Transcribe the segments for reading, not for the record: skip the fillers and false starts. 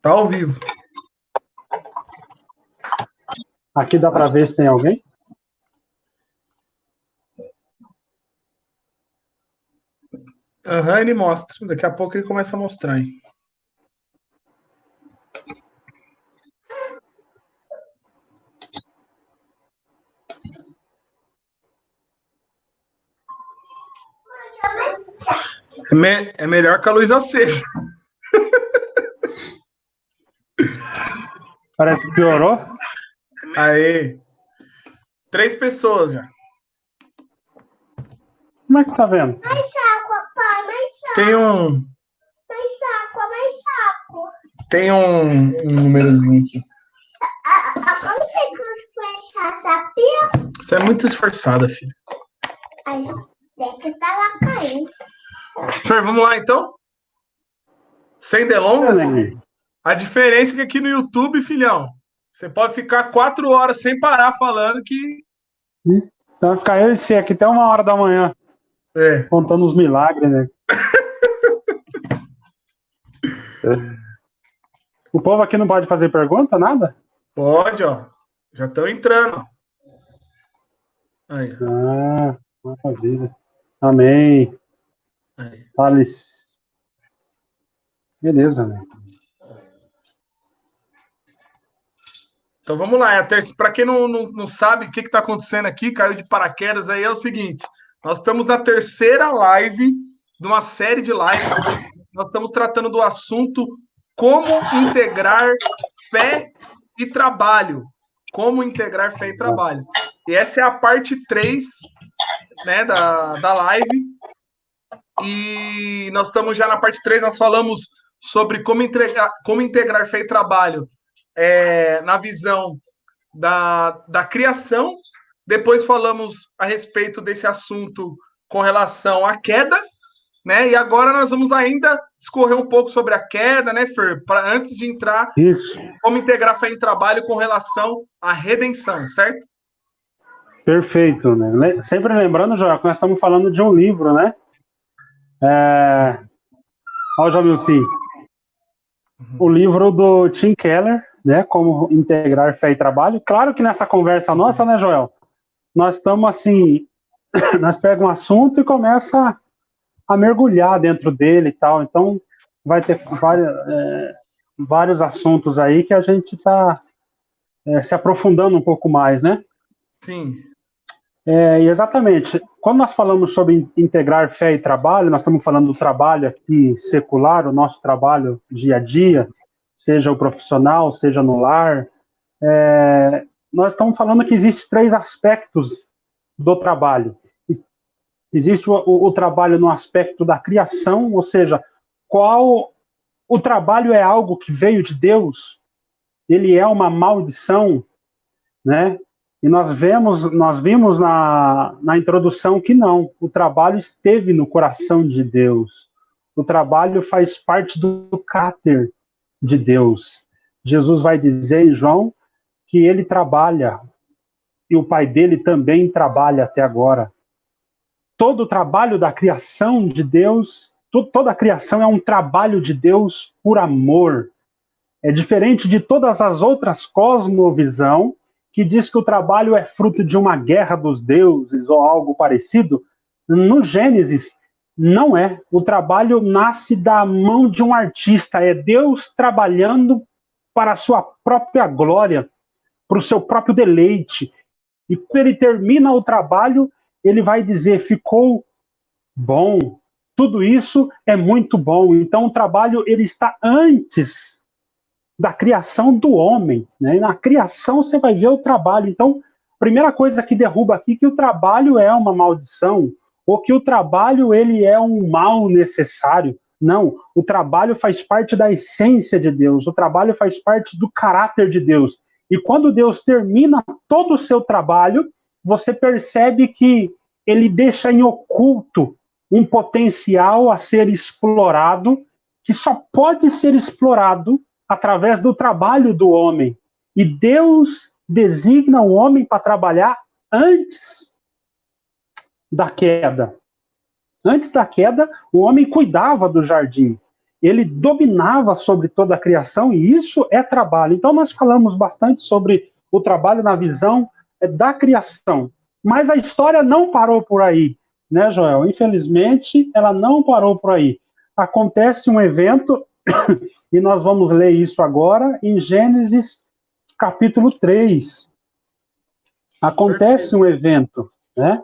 Tá ao vivo. Aqui dá para ver se tem alguém? Aham, ele mostra. Daqui a pouco ele começa a mostrar, hein? É melhor que a luz acesa. Parece que piorou. Aê. 3 pessoas já. Como é que você tá vendo? Mais saco, papai, mais saco. Tem um Mais saco, mais saco. Tem um númerozinho aqui. Como você fechar essa pia? Você é muito esforçada, filho. Aí, daqui tava caindo. Fer, vamos lá, então? Sem delongas? A diferença é que aqui no YouTube, filhão, você pode ficar 4 horas sem parar falando que... Então vai ficar eu e você aqui até 1h da manhã. Contando os milagres, né? O povo aqui não pode fazer pergunta, nada? Pode, ó. Já estão entrando. Aí. Ah, maravilha. Amém. Aí. Alice. Beleza, né? Então vamos lá. Para quem não sabe o que está acontecendo aqui, caiu de paraquedas aí, é o seguinte. Nós estamos na terceira live de uma série de lives. Nós estamos tratando do assunto como integrar fé e trabalho. Como integrar fé e trabalho. E essa é a parte 3, né, da live. E nós estamos já na parte 3, nós falamos sobre como integrar fé e trabalho na visão da criação. Depois falamos a respeito desse assunto com relação à queda, né? E agora nós vamos ainda discorrer um pouco sobre a queda, né, Fer? Antes de entrar, como integrar fé e trabalho com relação à redenção, certo? Perfeito, né? Sempre lembrando, Joel, que nós estamos falando de um livro, né? Olha o Jamilci. O livro do Tim Keller, né? Como integrar fé e trabalho. Claro que nessa conversa nossa, né, Joel? Nós estamos assim, nós pegamos um assunto e começa a mergulhar dentro dele e tal. Então, vai ter vários assuntos aí que a gente está se aprofundando um pouco mais, né? Sim. Exatamente. Quando nós falamos sobre integrar fé e trabalho, nós estamos falando do trabalho aqui secular, o nosso trabalho dia a dia, seja o profissional, seja no lar. Nós estamos falando que existem 3 aspectos do trabalho. Existe o trabalho no aspecto da criação, ou seja, o trabalho é algo que veio de Deus, ele é uma maldição, né? E nós vimos na introdução que não, o trabalho esteve no coração de Deus. O trabalho faz parte do caráter de Deus. Jesus vai dizer em João que ele trabalha, e o pai dele também trabalha até agora. Todo o trabalho da criação de Deus, toda a criação é um trabalho de Deus por amor. É diferente de todas as outras cosmovisões que diz que o trabalho é fruto de uma guerra dos deuses ou algo parecido. No Gênesis, não é. O trabalho nasce da mão de um artista, é Deus trabalhando para a sua própria glória, para o seu próprio deleite. E quando ele termina o trabalho, ele vai dizer, ficou bom. Tudo isso é muito bom. Então o trabalho ele está antes da criação do homem, né? Na criação você vai ver o trabalho. Então, a primeira coisa que derruba aqui é que o trabalho é uma maldição, ou que o trabalho ele é um mal necessário. Não, o trabalho faz parte da essência de Deus, o trabalho faz parte do caráter de Deus. E quando Deus termina todo o seu trabalho, você percebe que ele deixa em oculto um potencial a ser explorado, que só pode ser explorado através do trabalho do homem. E Deus designa o homem para trabalhar antes da queda. Antes da queda, o homem cuidava do jardim. ele dominava sobre toda a criação, e isso é trabalho. Então, nós falamos bastante sobre o trabalho na visão da criação. Mas a história não parou por aí, né, Joel? Infelizmente, ela não parou por aí. Acontece um evento, e nós vamos ler isso agora, em Gênesis capítulo 3. Acontece um evento, né?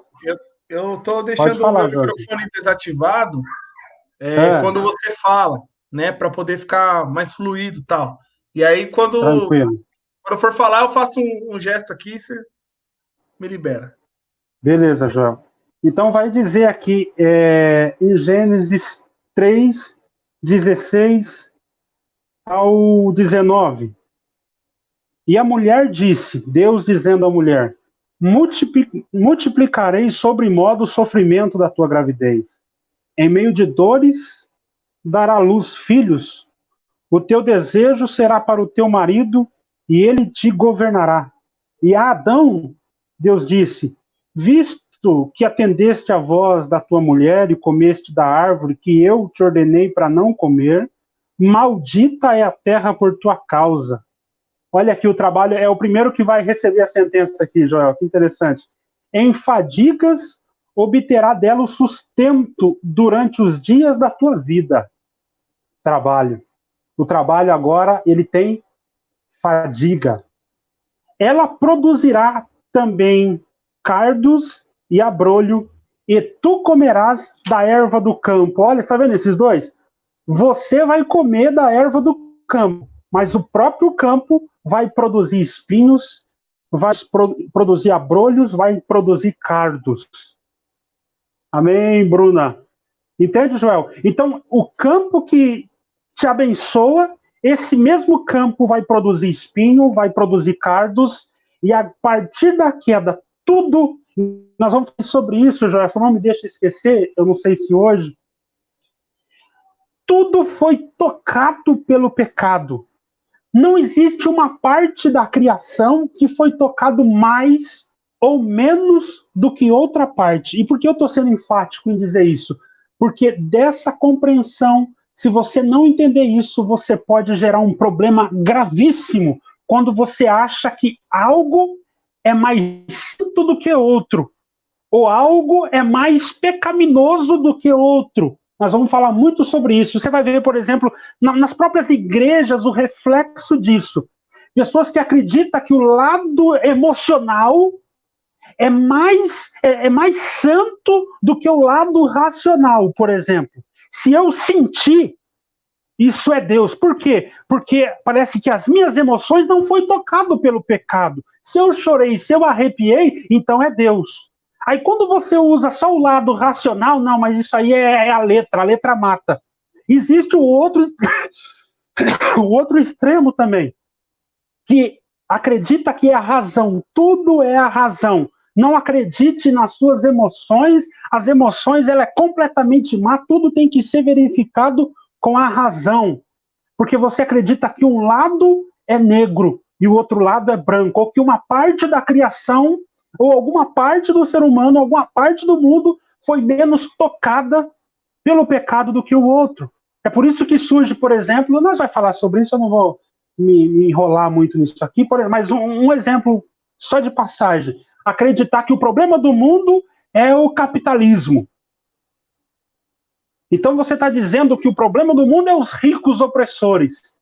Eu estou deixando falar, o meu microfone desativado quando você fala, né? Para poder ficar mais fluido e tal. E aí, quando eu for falar, eu faço um gesto aqui e você me libera. Beleza, Joel. Então vai dizer aqui em Gênesis 3, 16 ao 19. E a mulher disse, Deus dizendo à mulher, multiplicarei sobremodo o sofrimento da tua gravidez. Em meio de dores, dará à luz filhos. O teu desejo será para o teu marido, e ele te governará. E a Adão, Deus disse, visto que atendeste à voz da tua mulher e comeste da árvore que eu te ordenei para não comer, maldita é a terra por tua causa. Olha aqui, o trabalho é o primeiro que vai receber a sentença aqui, Joel, que interessante. Em fadigas obterá dela o sustento durante os dias da tua vida. Trabalho. O trabalho agora, ele tem fadiga. Ela produzirá também cardos e abrolho, e tu comerás da erva do campo. Olha, está vendo esses dois? Você vai comer da erva do campo, mas o próprio campo vai produzir espinhos, vai produzir abrolhos, vai produzir cardos. Amém, Bruna? Entende, Joel? Então, o campo que te abençoa, esse mesmo campo vai produzir espinho, vai produzir cardos, e a partir da queda, tudo... Nós vamos falar sobre isso, Joel, só não me deixa esquecer, eu não sei se hoje... Tudo foi tocado pelo pecado. Não existe uma parte da criação que foi tocado mais ou menos do que outra parte. E por que eu estou sendo enfático em dizer isso? Porque dessa compreensão, se você não entender isso, você pode gerar um problema gravíssimo quando você acha que algo é mais santo do que outro, ou algo é mais pecaminoso do que outro. Nós vamos falar muito sobre isso. Você vai ver, por exemplo, nas próprias igrejas, o reflexo disso. Pessoas que acreditam que o lado emocional é mais santo do que o lado racional, por exemplo. Se eu sentir, isso é Deus. Por quê? Porque parece que as minhas emoções não foram tocadas pelo pecado. Se eu chorei, se eu arrepiei, então é Deus. Aí quando você usa só o lado racional, não, mas isso aí é a letra mata. Existe o outro extremo também, que acredita que é a razão, tudo é a razão. Não acredite nas suas emoções, as emoções ela é completamente má, tudo tem que ser verificado com a razão. Porque você acredita que um lado é negro e o outro lado é branco, ou que uma parte da criação ou alguma parte do ser humano, alguma parte do mundo foi menos tocada pelo pecado do que o outro. É por isso que surge, por exemplo, nós vamos falar sobre isso, eu não vou me enrolar muito nisso aqui, mas um exemplo só de passagem. Acreditar que o problema do mundo é o capitalismo. Então você está dizendo que o problema do mundo é os ricos opressores.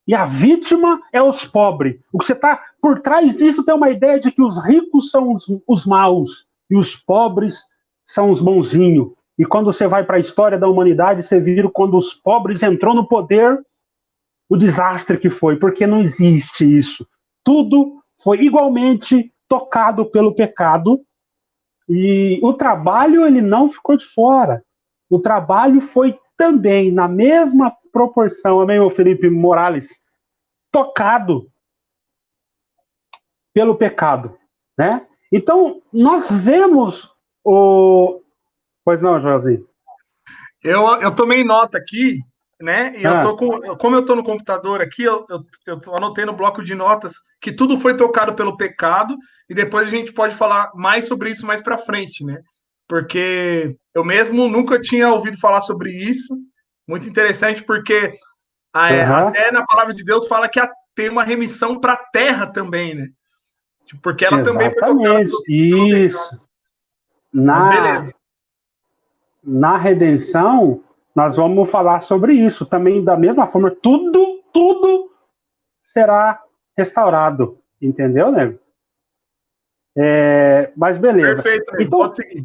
E a vítima é os pobres. O que você está por trás disso tem uma ideia de que os ricos são os maus e os pobres são os bonzinhos. E quando você vai para a história da humanidade, você vira quando os pobres entrou no poder, o desastre que foi, porque não existe isso. Tudo foi igualmente tocado pelo pecado e o trabalho ele não ficou de fora. O trabalho foi também, na mesma proporção, amém, meu Felipe Morales, tocado pelo pecado, né? Então, nós vemos o... Pois não, Joãozinho? Eu tomei nota aqui, né? E eu tô como eu tô no computador aqui, eu anotei no bloco de notas que tudo foi tocado pelo pecado, e depois a gente pode falar mais sobre isso mais para frente, né? Porque eu mesmo nunca tinha ouvido falar sobre isso, Muito interessante, porque até na palavra de Deus fala que tem uma remissão para a terra também, né? Porque ela também foi tocada pelo isso. Na redenção, nós vamos falar sobre isso. Também, da mesma forma, tudo será restaurado. Entendeu, nego? Mas beleza. Perfeito, então, pode seguir.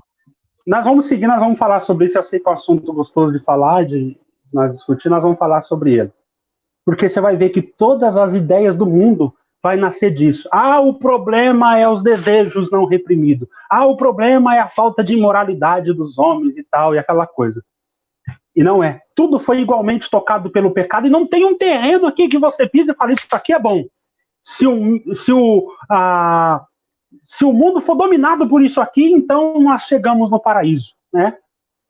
Nós vamos falar sobre isso. Eu sei que é um assunto gostoso de falar, de nós discutir, nós vamos falar sobre ele. Porque você vai ver que todas as ideias do mundo vai nascer disso. O problema é os desejos não reprimidos. O problema é a falta de imoralidade dos homens e tal, e aquela coisa. E não é. Tudo foi igualmente tocado pelo pecado, e não tem um terreno aqui que você pisa e fala, isso aqui é bom. Se o mundo for dominado por isso aqui, então nós chegamos no paraíso, né?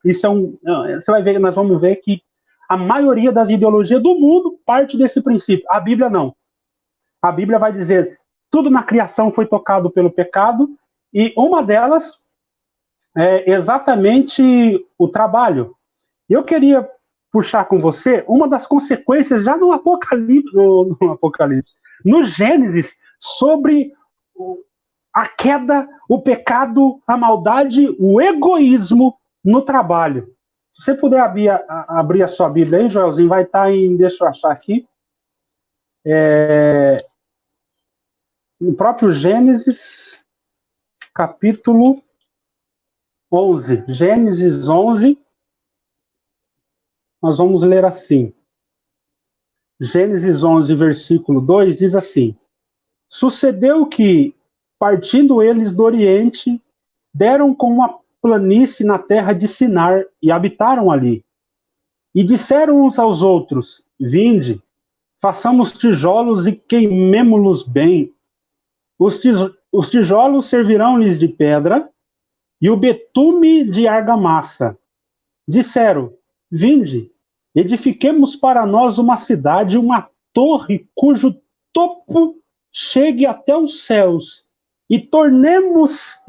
Isso você vai ver, nós vamos ver que a maioria das ideologias do mundo parte desse princípio. A Bíblia não. A Bíblia vai dizer, tudo na criação foi tocado pelo pecado, e uma delas é exatamente o trabalho. Eu queria puxar com você uma das consequências já no Apocalipse, no Gênesis, sobre a queda, o pecado, a maldade, o egoísmo no trabalho. Se você puder abrir a sua Bíblia aí, Joelzinho, vai estar deixa eu achar aqui, no próprio Gênesis, capítulo 11. Gênesis 11, nós vamos ler assim. Gênesis 11, versículo 2, diz assim: Sucedeu que, partindo eles do Oriente, deram com uma planície na terra de Sinar e habitaram ali. E disseram uns aos outros: Vinde, façamos tijolos e queimemo-los bem. Os tijolos servirão-lhes de pedra e o betume de argamassa. Disseram: Vinde, edifiquemos para nós uma cidade, uma torre cujo topo chegue até os céus, e tornemos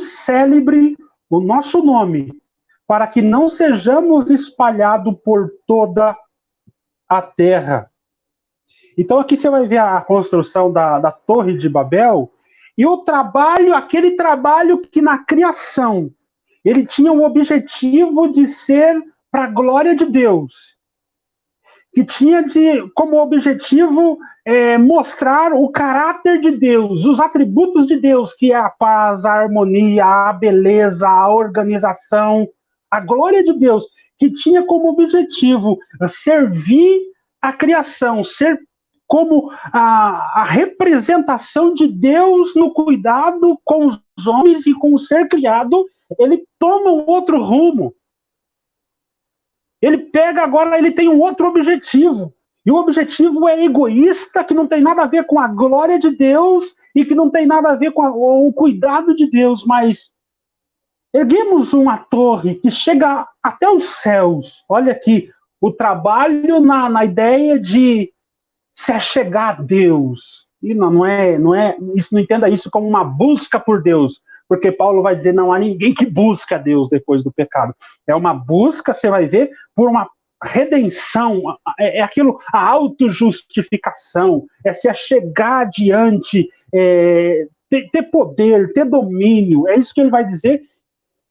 célebre o nosso nome, para que não sejamos espalhados por toda a terra. Então aqui você vai ver a construção da Torre de Babel, e o trabalho, aquele trabalho que na criação, ele tinha o objetivo de ser para a glória de Deus, que tinha como objetivo mostrar o caráter de Deus, os atributos de Deus, que é a paz, a harmonia, a beleza, a organização, a glória de Deus, que tinha como objetivo servir a criação, ser como a representação de Deus no cuidado com os homens e com o ser criado. Ele toma um outro rumo. Ele pega agora, ele tem um outro objetivo. E o objetivo é egoísta, que não tem nada a ver com a glória de Deus e que não tem nada a ver com o cuidado de Deus, mas erguemos uma torre que chega até os céus. Olha aqui, o trabalho na ideia de se achegar a Deus. E não é, isso, não entenda isso como uma busca por Deus, porque Paulo vai dizer, não há ninguém que busca a Deus depois do pecado. É uma busca, você vai ver, por uma redenção, é aquilo, a autojustificação, é se achegar adiante, ter poder, ter domínio, é isso que ele vai dizer,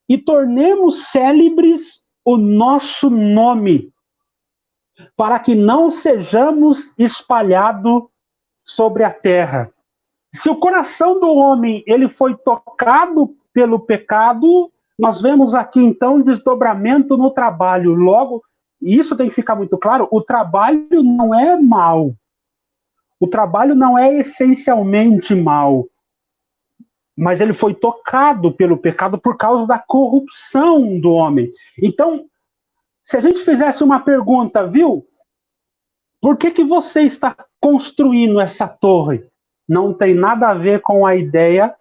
e tornemos célebres o nosso nome, para que não sejamos espalhados sobre a terra. Se o coração do homem ele foi tocado pelo pecado, nós vemos aqui então desdobramento no trabalho. Logo, isso tem que ficar muito claro, o trabalho não é mal. O trabalho não é essencialmente mal. Mas ele foi tocado pelo pecado por causa da corrupção do homem. Então, se a gente fizesse uma pergunta, viu? Por que você está construindo essa torre? Não tem nada a ver com a ideia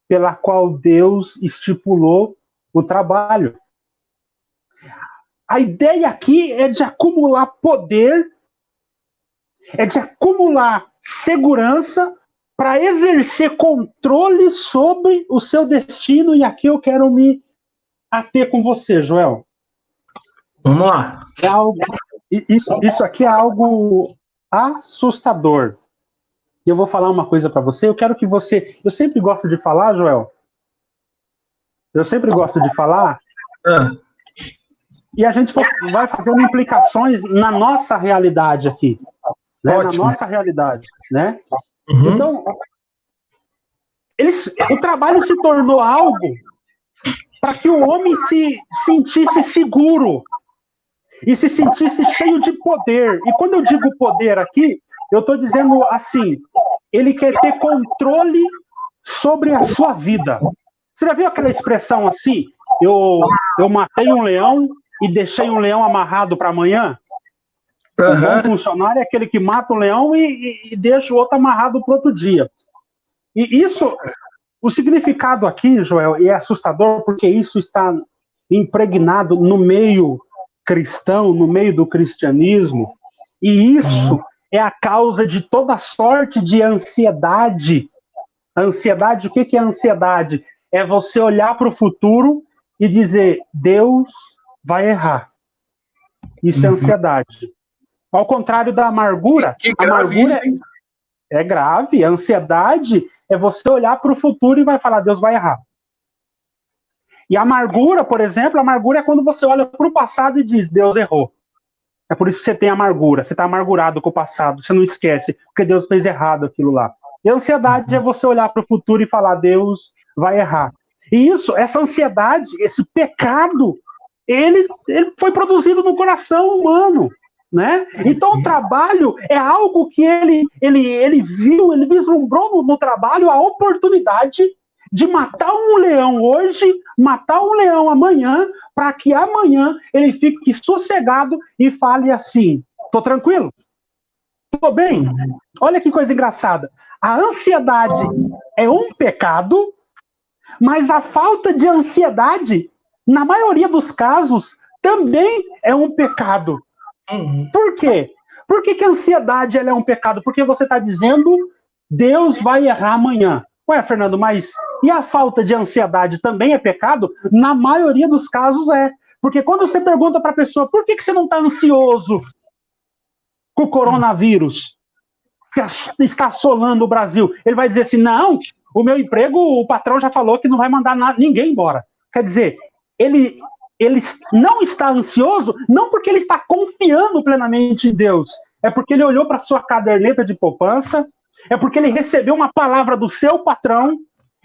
pela qual Deus estipulou o trabalho. A ideia aqui é de acumular poder, é de acumular segurança para exercer controle sobre o seu destino. E aqui eu quero me ater com você, Joel. Vamos lá. É algo, isso aqui é algo assustador. Eu vou falar uma coisa para você. Eu quero que você. Eu sempre gosto de falar, Joel. Eu sempre gosto de falar. E a gente vai fazendo implicações na nossa realidade aqui. Né? Na nossa realidade. Né? Uhum. Então, o trabalho se tornou algo para que o homem se sentisse seguro e se sentisse cheio de poder. E quando eu digo poder aqui, eu estou dizendo assim, ele quer ter controle sobre a sua vida. Você já viu aquela expressão assim? Eu matei um leão e deixei um leão amarrado para amanhã? Um bom funcionário é aquele que mata o leão e deixa o outro amarrado para outro dia. E isso, o significado aqui, Joel, é assustador porque isso está impregnado no meio cristão, no meio do cristianismo, e isso é a causa de toda sorte de ansiedade. Ansiedade, o que é ansiedade? É você olhar para o futuro e dizer, Deus vai errar. Isso é ansiedade. Ao contrário da amargura, a amargura é grave. A ansiedade é você olhar para o futuro e vai falar, Deus vai errar. E a amargura, por exemplo, a amargura é quando você olha para o passado e diz, Deus errou. É por isso que você tem amargura, você está amargurado com o passado, você não esquece, porque Deus fez errado aquilo lá. E a ansiedade é você olhar para o futuro e falar, Deus vai errar. E isso, essa ansiedade, esse pecado, ele foi produzido no coração humano. Né? Então o trabalho é algo que ele viu, ele vislumbrou no trabalho a oportunidade de matar um leão hoje, matar um leão amanhã, para que amanhã ele fique sossegado e fale assim, tô tranquilo? Tô bem? Olha que coisa engraçada. A ansiedade é um pecado, mas a falta de ansiedade, na maioria dos casos, também é um pecado. Por quê? Por que a ansiedade ela é um pecado? Porque você está dizendo Deus vai errar amanhã. Ué, Fernando, mas e a falta de ansiedade também é pecado? Na maioria dos casos é. Porque quando você pergunta para a pessoa por que você não está ansioso com o coronavírus que está assolando o Brasil, ele vai dizer assim, não, o meu emprego, o patrão já falou que não vai mandar ninguém embora. Quer dizer, ele não está ansioso, não porque ele está confiando plenamente em Deus, é porque ele olhou para sua caderneta de poupança, é porque ele recebeu uma palavra do seu patrão,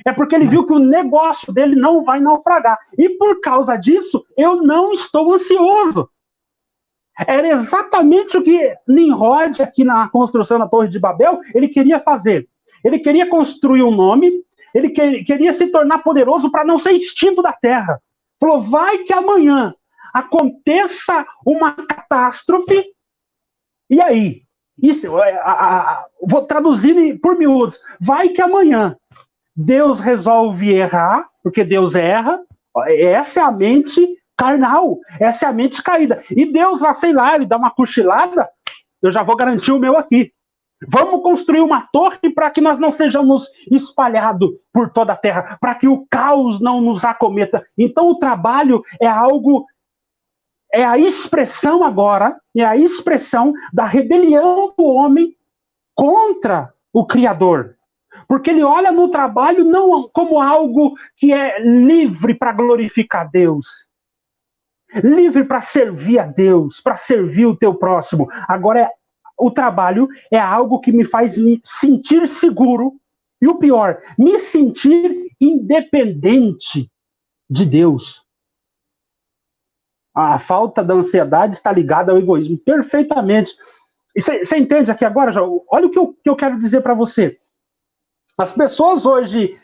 é porque ele viu que o negócio dele não vai naufragar. E por causa disso, eu não estou ansioso. Era exatamente o que Nimrod, aqui na construção da Torre de Babel, ele queria fazer. Ele queria construir um nome, ele queria se tornar poderoso para não ser extinto da terra. Falou, vai que amanhã aconteça uma catástrofe, e aí? Isso, vou traduzir por miúdos. Vai que amanhã Deus resolve errar, porque Deus erra, essa é a mente carnal, essa é a mente caída. E Deus lá, sei lá, ele dá uma cochilada, eu já vou garantir o meu aqui. Vamos construir uma torre para que nós não sejamos espalhados por toda a terra, para que o caos não nos acometa. Então o trabalho é algo, é a expressão agora, é a expressão da rebelião do homem contra o Criador. Porque ele olha no trabalho não como algo que é livre para glorificar Deus, livre para servir a Deus, para servir o teu próximo. Agora o trabalho é algo que me faz me sentir seguro e, o pior, me sentir independente de Deus. A falta da ansiedade está ligada ao egoísmo perfeitamente. Você entende aqui agora, João? Olha o que eu quero dizer para você. As pessoas hoje,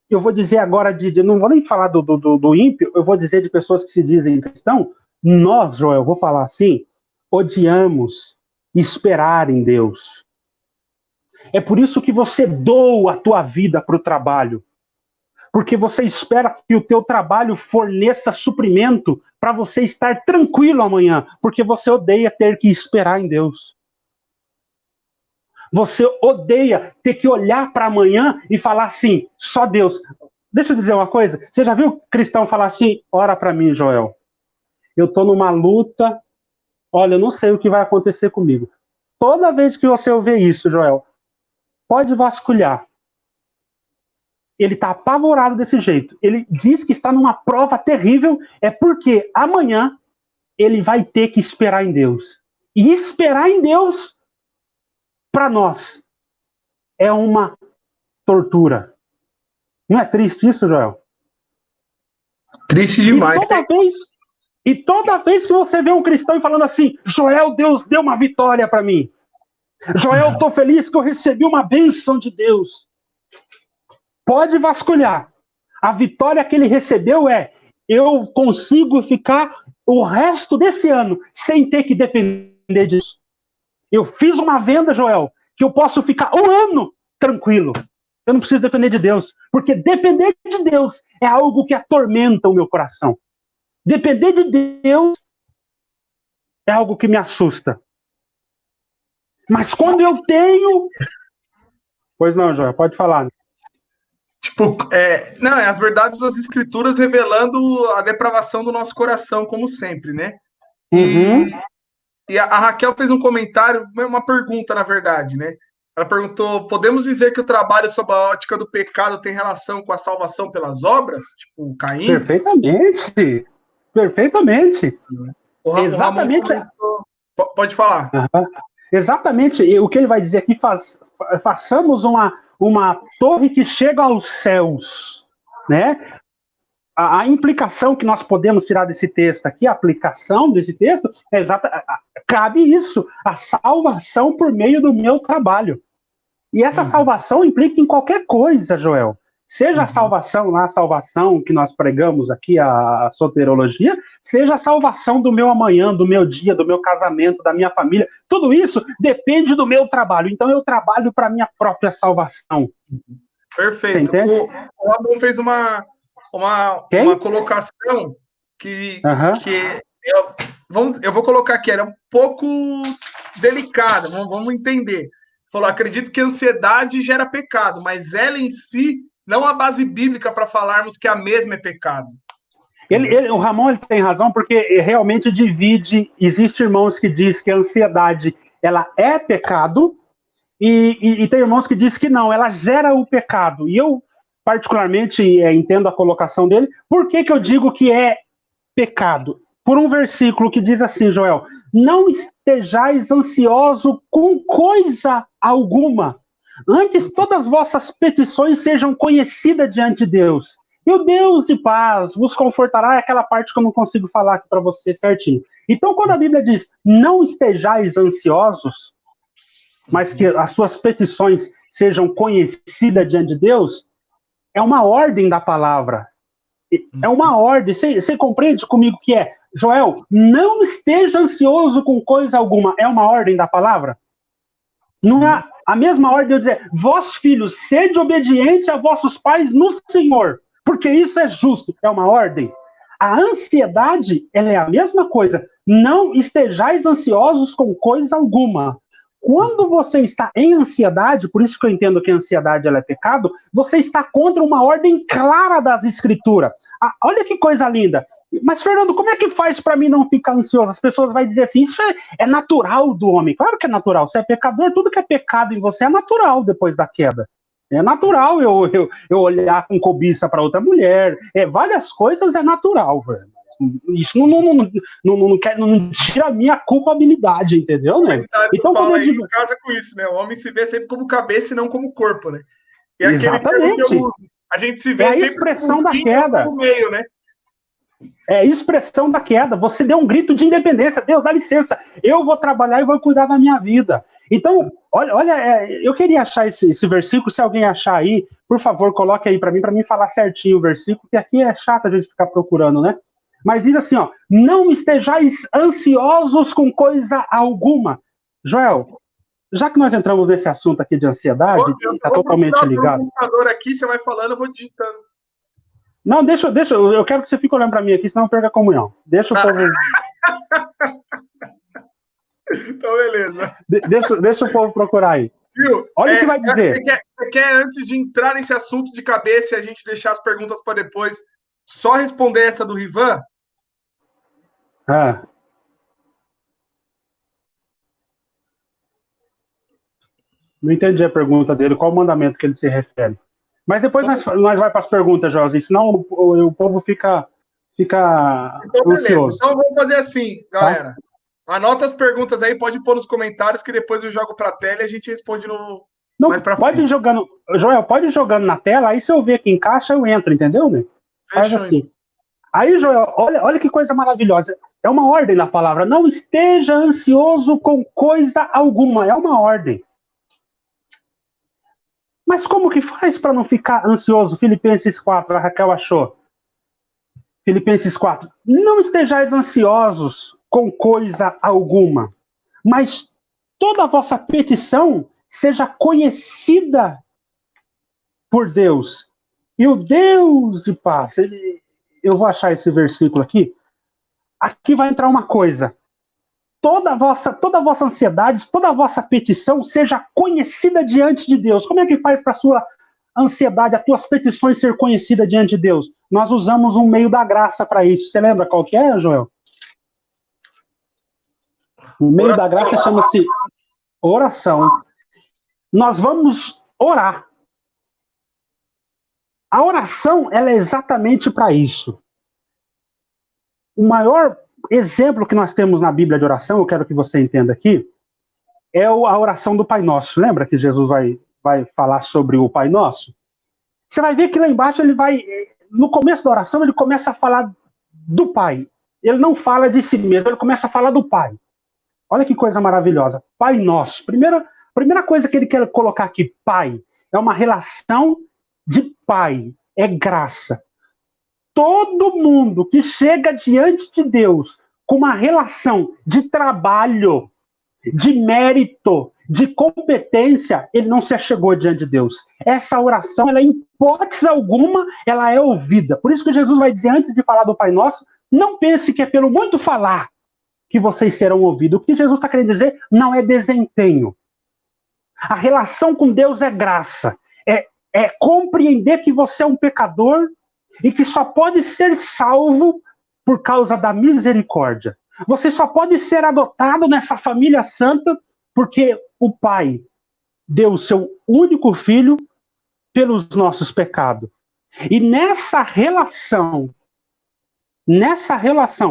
eu vou dizer agora, não vou nem falar do ímpio, eu vou dizer de pessoas que se dizem cristão. Nós, Joel, vou falar assim, odiamos esperar em Deus. É por isso que você doa a tua vida para o trabalho. Porque você espera que o teu trabalho forneça suprimento para você estar tranquilo amanhã. Porque você odeia ter que esperar em Deus. Você odeia ter que olhar para amanhã e falar assim, só Deus. Deixa eu dizer uma coisa. Você já viu cristão falar assim, ora para mim, Joel? eu estou numa luta, olha, eu não sei o que vai acontecer comigo. Toda vez que você ouvir isso, Joel, pode vasculhar. Ele está apavorado desse jeito. Ele diz que está numa prova terrível, é porque amanhã ele vai ter que esperar em Deus. E esperar em Deus, para nós, é uma tortura. Não é triste isso, Joel? Triste demais. E toda vez que você vê um cristão falando assim, Joel, Deus deu uma vitória para mim. Joel, estou feliz que eu recebi uma bênção de Deus. Pode vasculhar. A vitória que ele recebeu é, eu consigo ficar o resto desse ano sem ter que depender disso. Eu fiz uma venda, Joel, que eu posso ficar um ano tranquilo. Eu não preciso depender de Deus. Porque depender de Deus é algo que atormenta o meu coração. Depender de Deus é algo que me assusta. Mas quando eu tenho... Pois não, Joel, pode falar. Tipo, não, é as verdades das Escrituras revelando a depravação do nosso coração, como sempre, né? Uhum. E a Raquel fez um comentário, uma pergunta, na verdade, né? Ela perguntou, podemos dizer que o trabalho sob a ótica do pecado tem relação com a salvação pelas obras? Tipo, Caim? Perfeitamente. Perfeitamente. Exatamente. Pode falar. Exatamente. O que ele vai dizer aqui, façamos uma torre que chega aos céus, né? A implicação que nós podemos tirar desse texto aqui, a aplicação desse texto, é cabe isso, a salvação por meio do meu trabalho. E essa salvação implica em qualquer coisa, Joel. Seja a salvação lá, a salvação que nós pregamos aqui, a soterologia, seja a salvação do meu amanhã, do meu dia, do meu casamento, da minha família. Tudo isso depende do meu trabalho. Então eu trabalho para a minha própria salvação. Perfeito. O Ramon fez uma colocação que eu vou colocar aqui, era um pouco delicada, vamos entender. Falou, acredito que a ansiedade gera pecado, mas ela em si não há base bíblica para falarmos que a mesma é pecado. O Ramon ele tem razão, porque realmente divide. Existem irmãos que dizem que a ansiedade ela é pecado, e tem irmãos que dizem que não, ela gera o pecado. E eu, particularmente, entendo a colocação dele. Por que eu digo que é pecado? Por um versículo que diz assim, Joel, não estejais ansioso com coisa alguma, antes todas as vossas petições sejam conhecidas diante de Deus. E o Deus de paz vos confortará, é aquela parte que eu não consigo falar aqui para você certinho. Então, quando a Bíblia diz, não estejais ansiosos, mas que as suas petições sejam conhecidas diante de Deus, é uma ordem da palavra. É uma ordem. Você compreende comigo que é, Joel, não esteja ansioso com coisa alguma. É uma ordem da palavra? Não é a mesma ordem de eu dizer, vós filhos, sede obediente a vossos pais no Senhor, porque isso é justo. É uma ordem. A ansiedade, ela é a mesma coisa. Não estejais ansiosos com coisa alguma. Quando você está em ansiedade, por isso que eu entendo que a ansiedade ela é pecado, você está contra uma ordem clara das Escrituras. Olha que coisa linda. Mas, Fernando, como é que faz para mim não ficar ansioso? As pessoas vão dizer assim, isso é natural do homem. Claro que é natural. Você é pecador, tudo que é pecado em você é natural depois da queda. É natural eu olhar com cobiça para outra mulher. Várias coisas é natural, velho. Isso não tira a minha culpabilidade, entendeu, né? Então, quando eu digo... em casa com isso, né? O homem se vê sempre como cabeça e não como corpo, né? E exatamente. A gente se vê sempre a expressão da queda. No meio, né? É a expressão da queda. Você deu um grito de independência. Deus, dá licença. Eu vou trabalhar e vou cuidar da minha vida. Então, olha, eu queria achar esse versículo. Se alguém achar aí, por favor, coloque aí para mim falar certinho o versículo, que aqui é chato a gente ficar procurando, né? Mas diz assim, ó, não estejais ansiosos com coisa alguma. Joel, já que nós entramos nesse assunto aqui de ansiedade, está totalmente ligado. Eu vou computador aqui, você vai falando, eu vou digitando. Não, deixa, eu quero que você fique olhando para mim aqui, senão eu perco a comunhão. Deixa o povo... Então, beleza. Deixa o povo procurar aí. Viu? Olha o que vai dizer. Você quer, antes de entrar nesse assunto de cabeça e a gente deixar as perguntas para depois, só responder essa do Rivan? Ah. Não entendi a pergunta dele, qual o mandamento que ele se refere. Mas depois nós vai para as perguntas, Joãozinho, senão o povo fica Então, beleza. ansioso. Então, vamos fazer assim, galera. Tá? Anota as perguntas aí, pode pôr nos comentários, que depois eu jogo para a tela e a gente responde no... Não, pode ir jogando, Joel, pode ir jogando na tela, aí se eu ver que encaixa, eu entro, entendeu, né? Faz assim. Aí, Joel, olha que coisa maravilhosa. É uma ordem na palavra. Não esteja ansioso com coisa alguma. É uma ordem. Mas como que faz para não ficar ansioso? Filipenses 4, a Raquel achou. Filipenses 4. Não estejais ansiosos com coisa alguma, mas toda a vossa petição seja conhecida por Deus. E o Deus de paz, eu vou achar esse versículo aqui. Aqui vai entrar uma coisa. Toda a vossa ansiedade, toda a vossa petição seja conhecida diante de Deus. Como é que faz para a sua ansiedade, as tuas petições ser conhecidas diante de Deus? Nós usamos um meio da graça para isso. Você lembra qual que é, Joel? O meio da graça chama-se oração. Nós vamos orar. A oração, ela é exatamente para isso. O maior exemplo que nós temos na Bíblia de oração, eu quero que você entenda aqui, é a oração do Pai Nosso. Lembra que Jesus vai falar sobre o Pai Nosso? Você vai ver que lá embaixo no começo da oração, ele começa a falar do Pai. Ele não fala de si mesmo, ele começa a falar do Pai. Olha que coisa maravilhosa. Pai Nosso. Primeira coisa que ele quer colocar aqui, Pai, é uma relação de Pai, é graça. Todo mundo que chega diante de Deus com uma relação de trabalho, de mérito, de competência, ele não se achegou diante de Deus. Essa oração, ela, em hipótese alguma, ela é ouvida. Por isso que Jesus vai dizer, antes de falar do Pai Nosso, não pense que é pelo muito falar que vocês serão ouvidos. O que Jesus está querendo dizer não é desempenho. A relação com Deus é graça. É compreender que você é um pecador e que só pode ser salvo por causa da misericórdia. Você só pode ser adotado nessa família santa porque o Pai deu o seu único filho pelos nossos pecados. E nessa relação,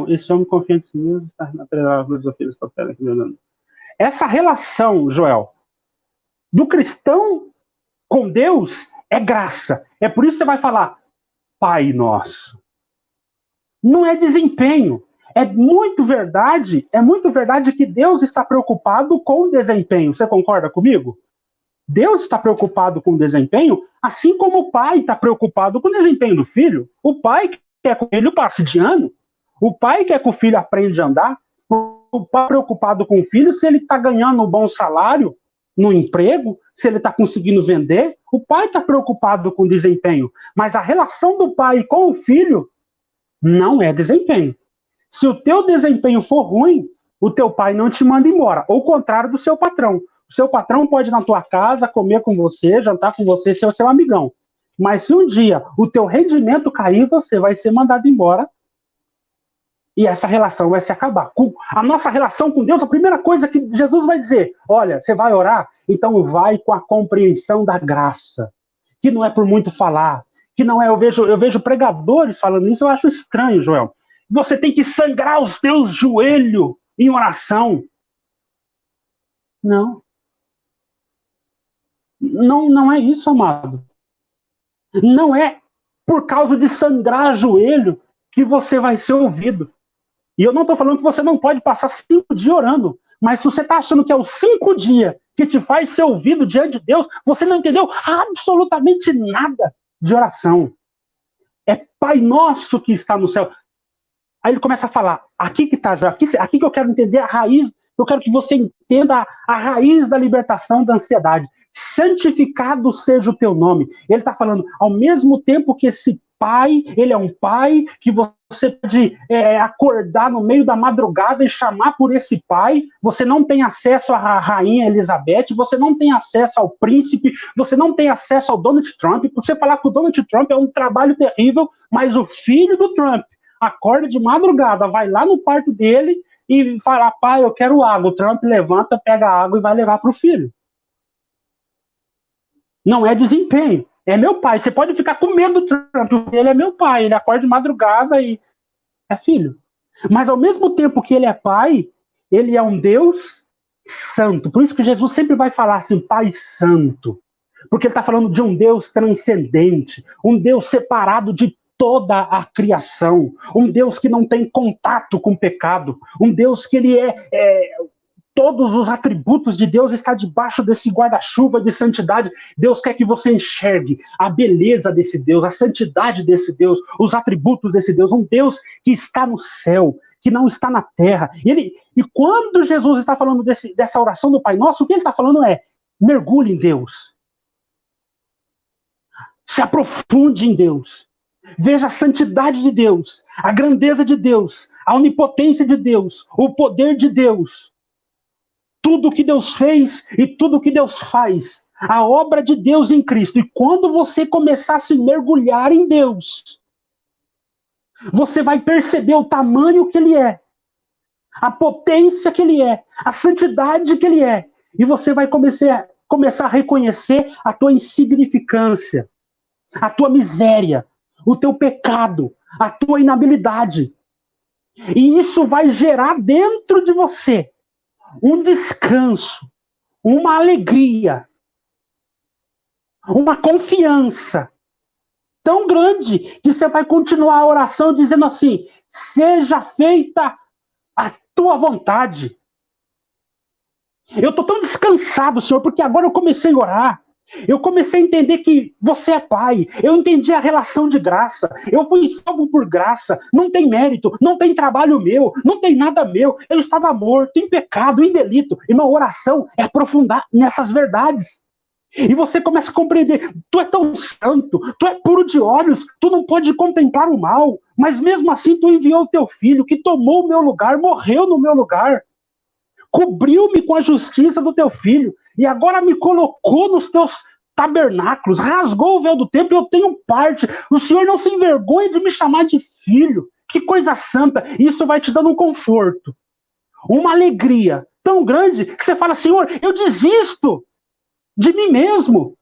esse homem confiante em Deus está na filosofia aristotélica. Essa relação, Joel, do cristão com Deus é graça. É por isso que você vai falar, Pai Nosso. Não é desempenho. É muito verdade que Deus está preocupado com o desempenho. Você concorda comigo? Deus está preocupado com o desempenho, assim como o pai está preocupado com o desempenho do filho. O pai quer que o filho passe de ano. O pai quer que o filho aprenda a andar. O pai está preocupado com o filho se ele está ganhando um bom salário no emprego, se ele está conseguindo vender. O pai está preocupado com o desempenho. Mas a relação do pai com o filho não é desempenho. Se o teu desempenho for ruim, o teu pai não te manda embora. Ou o contrário do seu patrão. O seu patrão pode ir na tua casa, comer com você, jantar com você, ser o seu amigão. Mas se um dia o teu rendimento cair, você vai ser mandado embora. E essa relação vai se acabar. A nossa relação com Deus, a primeira coisa que Jesus vai dizer, olha, você vai orar? Então vai com a compreensão da graça. Que não é por muito falar. Que não é, eu vejo pregadores falando isso, eu acho estranho, Joel. Você tem que sangrar os teus joelhos em oração. Não. Não é isso, amado. Não é por causa de sangrar joelho que você vai ser ouvido. E eu não estou falando que você não pode passar 5 dias orando. Mas se você está achando que é os 5 dias que te faz ser ouvido diante de Deus, você não entendeu absolutamente nada de oração. É Pai Nosso que está no céu. Aí ele começa a falar, aqui que que eu quero entender a raiz, eu quero que você entenda a raiz da libertação da ansiedade. Santificado seja o teu nome. Ele está falando, ao mesmo tempo que esse pai, ele é um pai que você pode acordar no meio da madrugada e chamar por esse pai, você não tem acesso à rainha Elizabeth, você não tem acesso ao príncipe, você não tem acesso ao Donald Trump. Você falar que o Donald Trump é um trabalho terrível, mas o filho do Trump, acorda de madrugada, vai lá no quarto dele e fala, pai, eu quero água. O Trump levanta, pega a água e vai levar para o filho. Não é desempenho. É meu pai. Você pode ficar com medo do Trump. Ele é meu pai. Ele acorda de madrugada e é filho. Mas ao mesmo tempo que ele é pai, ele é um Deus santo. Por isso que Jesus sempre vai falar assim, Pai Santo. Porque ele está falando de um Deus transcendente, um Deus separado de toda a criação, um Deus que não tem contato com o pecado, um Deus que ele todos os atributos de Deus estão debaixo desse guarda-chuva de santidade. Deus quer que você enxergue a beleza desse Deus, a santidade desse Deus, os atributos desse Deus, um Deus que está no céu, que não está na terra. E quando Jesus está falando dessa oração do Pai Nosso, o que ele está falando é, mergulhe em Deus. Se aprofunde em Deus. Veja a santidade de Deus, a grandeza de Deus, a onipotência de Deus, o poder de Deus. Tudo que Deus fez e tudo que Deus faz. A obra de Deus em Cristo. E quando você começar a se mergulhar em Deus, você vai perceber o tamanho que Ele é, a potência que Ele é, a santidade que Ele é. E você vai começar a reconhecer a tua insignificância, a tua miséria, o teu pecado, a tua inabilidade. E isso vai gerar dentro de você um descanso, uma alegria, uma confiança tão grande que você vai continuar a oração dizendo assim, seja feita a tua vontade. Eu estou tão descansado, Senhor, porque agora eu comecei a orar. Eu comecei a entender que você é pai. Eu entendi a relação de graça. Eu fui salvo por graça. Não tem mérito, não tem trabalho meu, não tem nada meu. Eu estava morto, em pecado, em delito. E uma oração é aprofundar nessas verdades. E você começa a compreender, tu é tão santo, tu é puro de olhos, tu não pode contemplar o mal. Mas mesmo assim tu enviou o teu filho, que tomou o meu lugar, morreu no meu lugar. Cobriu-me com a justiça do teu filho, e agora me colocou nos teus tabernáculos, rasgou o véu do templo, e eu tenho parte. O Senhor não se envergonha de me chamar de filho. Que coisa santa. Isso vai te dando um conforto, uma alegria tão grande, que você fala, Senhor, eu desisto de mim mesmo.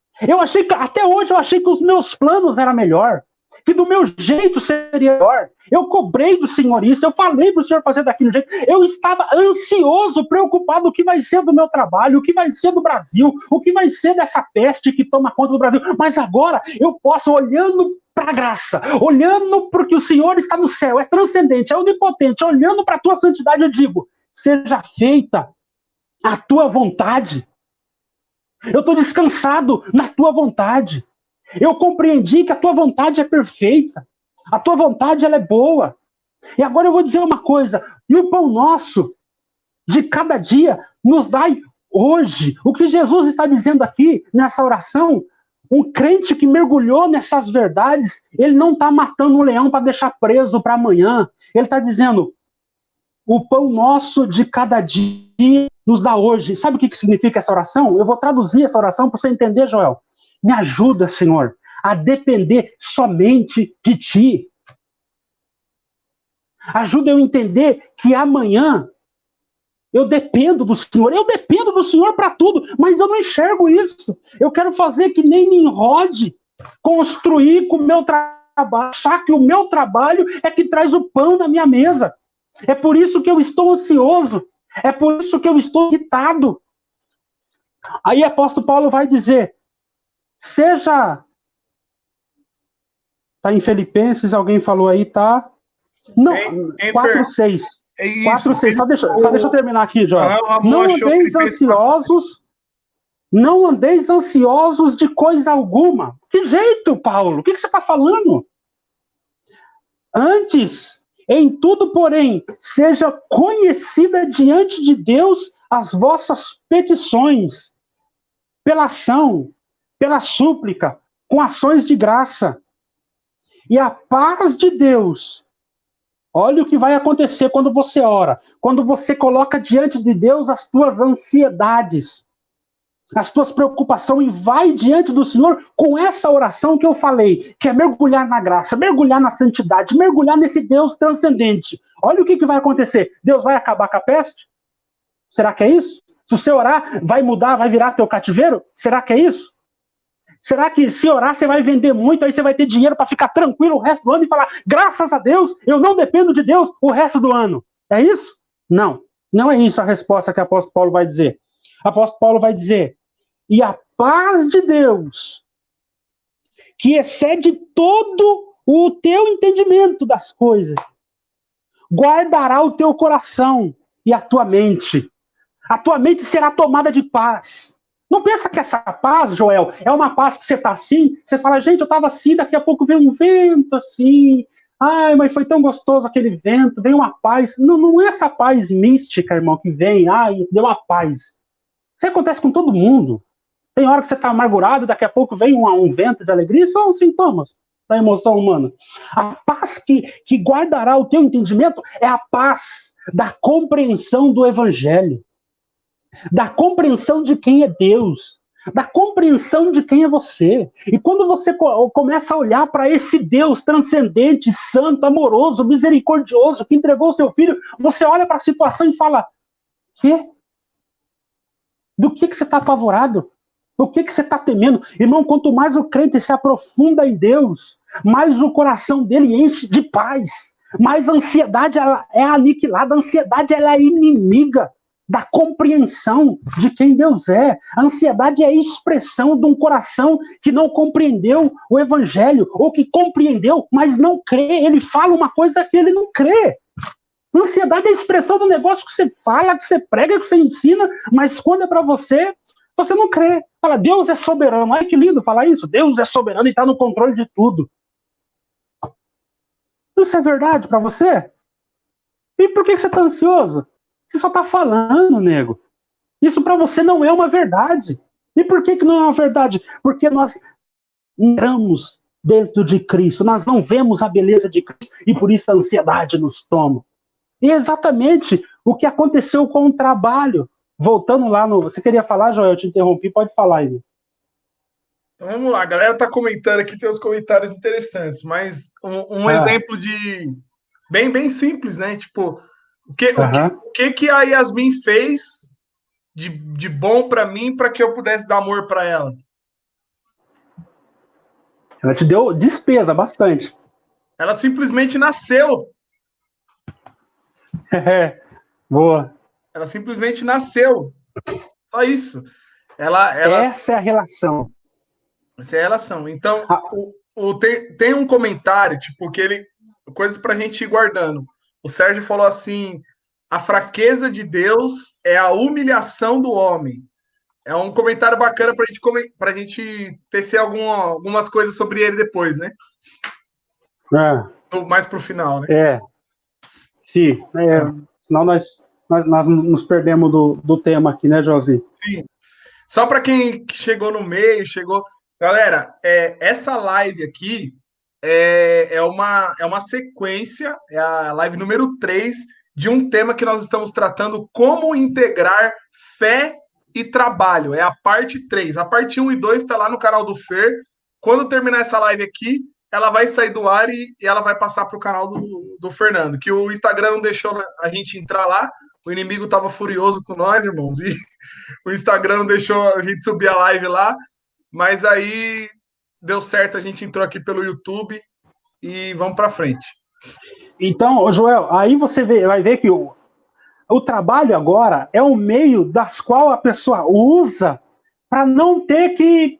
Até hoje eu achei que os meus planos eram melhor, que do meu jeito seria melhor. Eu cobrei do Senhor isso, eu falei para o Senhor fazer daquele jeito. Eu estava ansioso, preocupado o que vai ser do meu trabalho, o que vai ser do Brasil, o que vai ser dessa peste que toma conta do Brasil. Mas agora eu posso, olhando para a graça, olhando para o que o Senhor está no céu, é transcendente, é onipotente, olhando para a tua santidade, eu digo, seja feita a tua vontade. Eu estou descansado na tua vontade. Eu compreendi que a tua vontade é perfeita. A tua vontade ela é boa. E agora eu vou dizer uma coisa. E o pão nosso de cada dia nos dai hoje. O que Jesus está dizendo aqui nessa oração, um crente que mergulhou nessas verdades, ele não está matando um leão para deixar preso para amanhã. Ele está dizendo, o pão nosso de cada dia nos dá hoje. Sabe o que significa essa oração? Eu vou traduzir essa oração para você entender, Joel. Me ajuda, Senhor, a depender somente de Ti. Ajuda eu a entender que amanhã eu dependo do Senhor. Eu dependo do Senhor para tudo, mas eu não enxergo isso. Eu quero fazer que nem Nimrod, construir com o meu trabalho, achar que o meu trabalho é que traz o pão na minha mesa. É por isso que eu estou ansioso. É por isso que eu estou irritado. Aí o apóstolo Paulo vai dizer, seja... Tá em Filipenses, alguém falou aí, tá? Não, 4:6. 4:6. Só deixa eu terminar aqui, João. Não andeis ansiosos de coisa alguma. Que jeito, Paulo? O que você está falando? Antes, em tudo, porém, seja conhecida diante de Deus as vossas petições, pela ação, pela súplica, com ações de graça. E a paz de Deus, olha o que vai acontecer quando você ora, quando você coloca diante de Deus as tuas ansiedades, as tuas preocupações e vai diante do Senhor com essa oração que eu falei, que é mergulhar na graça, mergulhar na santidade, mergulhar nesse Deus transcendente. Olha o que vai acontecer. Deus vai acabar com a peste? Será que é isso? Se você orar, vai mudar, vai virar teu cativeiro? Será que é isso? Será que se orar você vai vender muito, aí você vai ter dinheiro para ficar tranquilo o resto do ano e falar, graças a Deus, eu não dependo de Deus o resto do ano? É isso? Não. Não é isso a resposta que o apóstolo Paulo vai dizer. O apóstolo Paulo vai dizer, e a paz de Deus, que excede todo o teu entendimento das coisas, guardará o teu coração e a tua mente. A tua mente será tomada de paz. Não pensa que essa paz, Joel, é uma paz que você está assim, você fala, gente, eu estava assim, daqui a pouco veio um vento assim, ai, mas foi tão gostoso aquele vento, veio uma paz. Não, não é essa paz mística, irmão, que vem, ai, deu uma paz. Isso acontece com todo mundo. Tem hora que você está amargurado, daqui a pouco vem um vento de alegria, são sintomas da emoção humana. A paz que guardará o teu entendimento é a paz da compreensão do Evangelho, da compreensão de quem é Deus, da compreensão de quem é você. E quando você começa a olhar para esse Deus transcendente, santo, amoroso, misericordioso, que entregou o seu filho, você olha para a situação e fala, quê? Do que você está apavorado? O que você está temendo? Irmão, quanto mais o crente se aprofunda em Deus, mais o coração dele enche de paz, mais a ansiedade ela é aniquilada, a ansiedade ela é inimiga da compreensão de quem Deus é. A ansiedade é a expressão de um coração que não compreendeu o Evangelho, ou que compreendeu, mas não crê. Ele fala uma coisa que ele não crê. A ansiedade é a expressão do negócio que você fala, que você prega, que você ensina, mas quando é para você, você não crê. Fala, Deus é soberano. Ai, que lindo falar isso. Deus é soberano e está no controle de tudo. Isso é verdade para você? E por que você está ansioso? Você só está falando, nego. Isso para você não é uma verdade. E por que não é uma verdade? Porque nós entramos dentro de Cristo, nós não vemos a beleza de Cristo e por isso a ansiedade nos toma. E é exatamente o que aconteceu com o trabalho. Voltando lá no... Você queria falar, Joel? Eu te interrompi, pode falar aí. Então, vamos lá, a galera está comentando aqui, tem uns comentários interessantes, mas um exemplo de... Bem simples, né? Tipo, o que a Yasmin fez de bom para mim para que eu pudesse dar amor para ela? Ela te deu despesa bastante. Ela simplesmente nasceu. Boa. Ela simplesmente nasceu. Só isso. Essa é a relação. Essa é a relação. Então, tem um comentário, tipo, que ele... Coisas pra gente ir guardando. O Sérgio falou assim, a fraqueza de Deus é a humilhação do homem. É um comentário bacana pra gente tecer algumas coisas sobre ele depois, né? Mais pro final, né? Sim. Senão nós nos perdemos do tema aqui, né, Josi? Sim. Só para quem chegou no meio, Galera, essa live aqui é uma sequência, é a live número 3 de um tema que nós estamos tratando, como integrar fé e trabalho. É a parte 3. A parte 1 e 2 está lá no canal do Fer. Quando terminar essa live aqui, ela vai sair do ar e ela vai passar para o canal do Fernando, que o Instagram não deixou a gente entrar lá. O inimigo estava furioso com nós, irmãos, e o Instagram não deixou a gente subir a live lá, mas aí deu certo, a gente entrou aqui pelo YouTube e vamos para frente. Então, Joel, aí você vai ver que o trabalho agora é um meio das qual a pessoa usa para não ter que...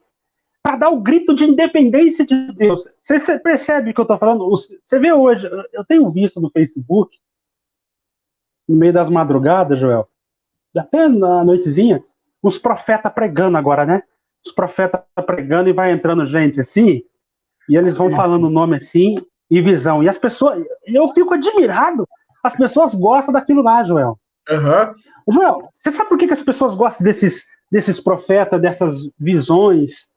para dar o grito de independência de Deus. Você percebe o que eu estou falando? Você vê hoje, eu tenho visto no Facebook, no meio das madrugadas, Joel, até na noitezinha, os profetas pregando agora, né? Os profetas pregando e vai entrando gente assim, e eles vão falando o nome assim, e visão. E as pessoas, eu fico admirado, as pessoas gostam daquilo lá, Joel. Joel, você sabe por que as pessoas gostam desses profetas, dessas visões,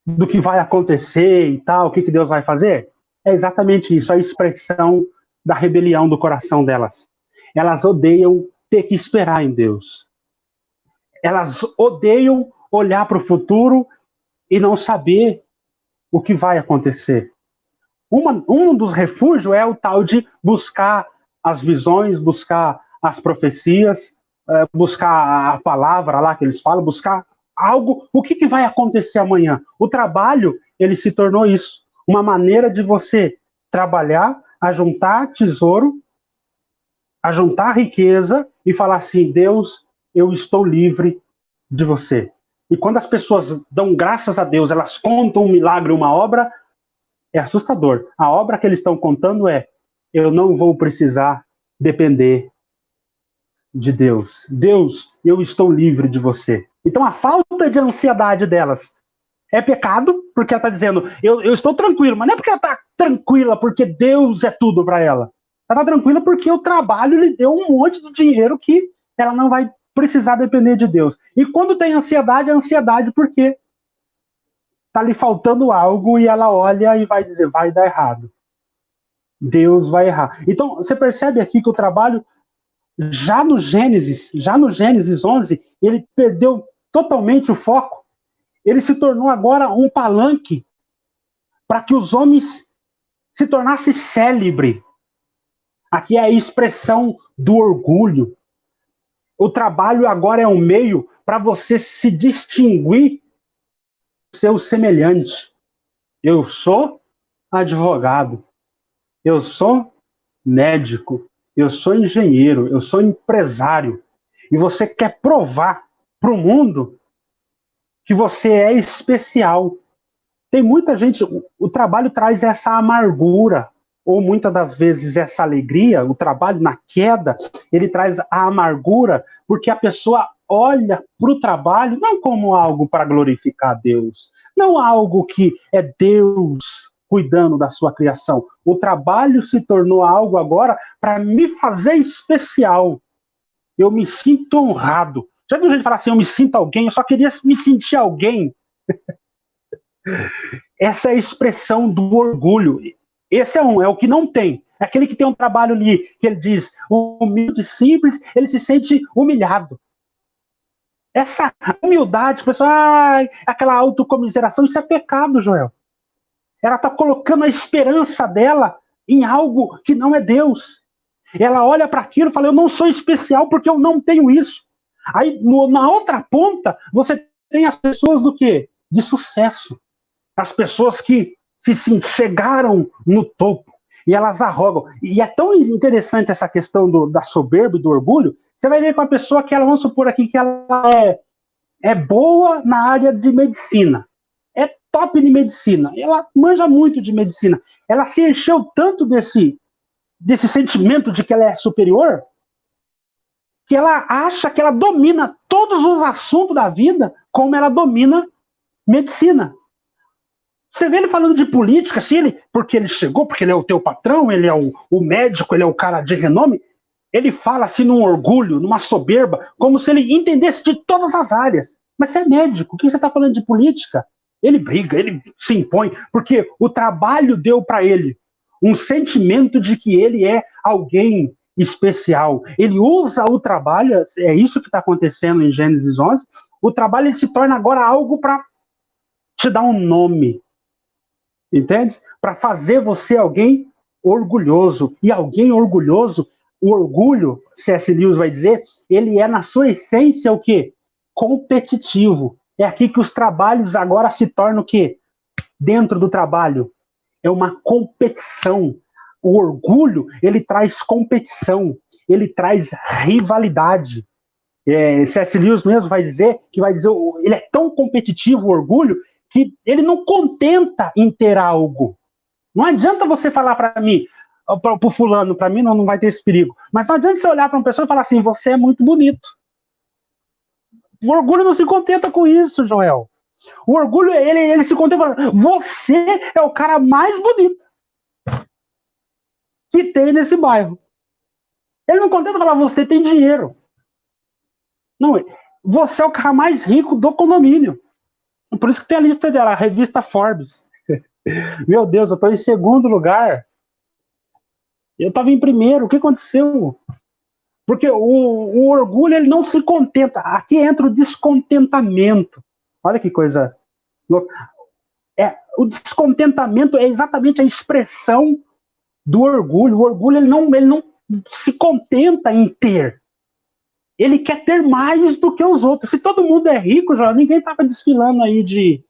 do que vai acontecer e tal, o que Deus vai fazer? É exatamente isso, a expressão da rebelião do coração delas. Elas odeiam ter que esperar em Deus. Elas odeiam olhar para o futuro e não saber o que vai acontecer. Um dos refúgios é o tal de buscar as visões, buscar as profecias, buscar a palavra lá que eles falam, buscar algo, o que vai acontecer amanhã. O trabalho, ele se tornou isso, uma maneira de você trabalhar, ajuntar tesouro, ajuntar riqueza e falar assim, Deus, eu estou livre de você. E quando as pessoas dão graças a Deus, elas contam um milagre, uma obra, é assustador. A obra que eles estão contando é, eu não vou precisar depender de Deus. Deus, eu estou livre de você. Então a falta de ansiedade delas é pecado, porque ela está dizendo, eu estou tranquilo, mas não é porque ela está tranquila porque Deus é tudo para ela. Ela está tranquila porque o trabalho lhe deu um monte de dinheiro que ela não vai precisar depender de Deus. E quando tem ansiedade, é ansiedade porque está lhe faltando algo e ela olha e vai dizer, vai dar errado. Deus vai errar. Então, você percebe aqui que o trabalho, já no Gênesis 11, ele perdeu totalmente o foco. Ele se tornou agora um palanque para que os homens se tornassem célebre. Aqui é a expressão do orgulho. O trabalho agora é um meio para você se distinguir do seu semelhante. Eu sou advogado, eu sou médico, eu sou engenheiro, eu sou empresário. E você quer provar para o mundo que você é especial. Tem muita gente, o trabalho traz essa amargura, ou muitas das vezes essa alegria, o trabalho na queda, ele traz a amargura, porque a pessoa olha para o trabalho não como algo para glorificar Deus, não algo que é Deus cuidando da sua criação. O trabalho se tornou algo agora para me fazer especial. Eu me sinto honrado. Já viu gente falar assim, eu me sinto alguém, eu só queria me sentir alguém. Essa é a expressão do orgulho. Esse é o que não tem. É aquele que tem um trabalho ali, que ele diz, humilde, simples, ele se sente humilhado. Essa humildade, pessoal, aquela autocomiseração, isso é pecado, Joel. Ela está colocando a esperança dela em algo que não é Deus. Ela olha para aquilo e fala, eu não sou especial porque eu não tenho isso. Aí, na outra ponta, você tem as pessoas do quê? De sucesso. As pessoas que chegaram no topo e elas arrogam. E é tão interessante essa questão da soberba e do orgulho. Você vai ver com a pessoa que ela, vamos supor aqui, que ela é boa na área de medicina. É top de medicina. Ela manja muito de medicina. Ela se encheu tanto desse sentimento de que ela é superior, que ela acha que ela domina todos os assuntos da vida como ela domina medicina. Você vê ele falando de política, assim, porque ele chegou, porque ele é o teu patrão, ele é o médico, ele é o cara de renome, ele fala assim num orgulho, numa soberba, como se ele entendesse de todas as áreas. Mas você é médico, o que você está falando de política? Ele briga, ele se impõe, porque o trabalho deu para ele um sentimento de que ele é alguém especial. Ele usa o trabalho, é isso que está acontecendo em Gênesis 11, o trabalho ele se torna agora algo para te dar um nome, entende? Para fazer você alguém orgulhoso. E alguém orgulhoso, o orgulho, C.S. Lewis vai dizer, ele é na sua essência o quê? Competitivo. É aqui que os trabalhos agora se tornam o quê? Dentro do trabalho. É uma competição. O orgulho, ele traz competição, ele traz rivalidade. C.S. Lewis mesmo vai dizer, ele é tão competitivo, o orgulho, que ele não contenta em ter algo. Não adianta você falar para mim, para o fulano, para mim não vai ter esse perigo, mas não adianta você olhar para uma pessoa e falar assim, você é muito bonito. O orgulho não se contenta com isso, Joel. O orgulho, ele se contenta falando, você é o cara mais bonito que tem nesse bairro. Ele não contenta falar, você tem dinheiro. Não, você é o cara mais rico do condomínio. Por isso que tem a lista dela, a revista Forbes. Meu Deus, eu estou em segundo lugar. Eu estava em primeiro. O que aconteceu? Porque o orgulho, ele não se contenta. Aqui entra o descontentamento. Olha que coisa louca. O descontentamento é exatamente a expressão do orgulho. O orgulho ele não se contenta em ter. Ele quer ter mais do que os outros. Se todo mundo é rico, já ninguém estava desfilando aí de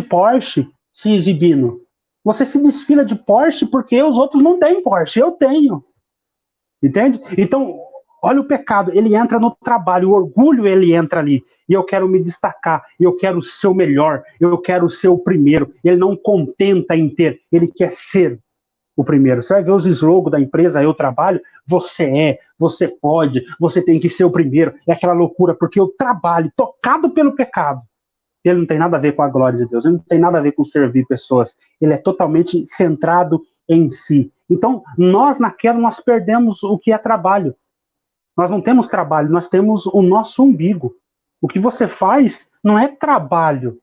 Porsche, se exibindo. Você se desfila de Porsche porque os outros não têm Porsche. Eu tenho. Entende? Então, olha o pecado. Ele entra no trabalho. O orgulho, ele entra ali. E eu quero me destacar. Eu quero ser o melhor. Eu quero ser o primeiro. Ele não contenta em ter. Ele quer ser o primeiro. Você vai ver os slogans da empresa, eu trabalho, você pode, você tem que ser o primeiro. É aquela loucura, porque o trabalho tocado pelo pecado, ele não tem nada a ver com a glória de Deus, ele não tem nada a ver com servir pessoas, ele é totalmente centrado em si. Então, nós perdemos o que é trabalho. Nós não temos trabalho, nós temos o nosso umbigo. O que você faz não é trabalho.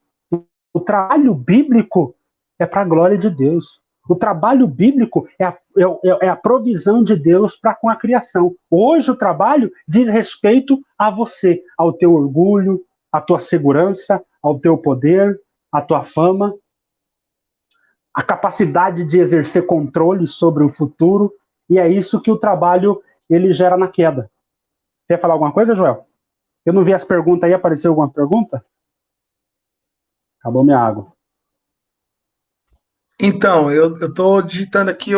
O trabalho bíblico é para a glória de Deus. O trabalho bíblico é a provisão de Deus para com a criação. Hoje o trabalho diz respeito a você, ao teu orgulho, à tua segurança, ao teu poder, à tua fama, a capacidade de exercer controle sobre o futuro, e é isso que o trabalho ele gera na queda. Quer falar alguma coisa, Joel? Eu não vi as perguntas aí, apareceu alguma pergunta? Acabou minha água. Então, eu estou digitando aqui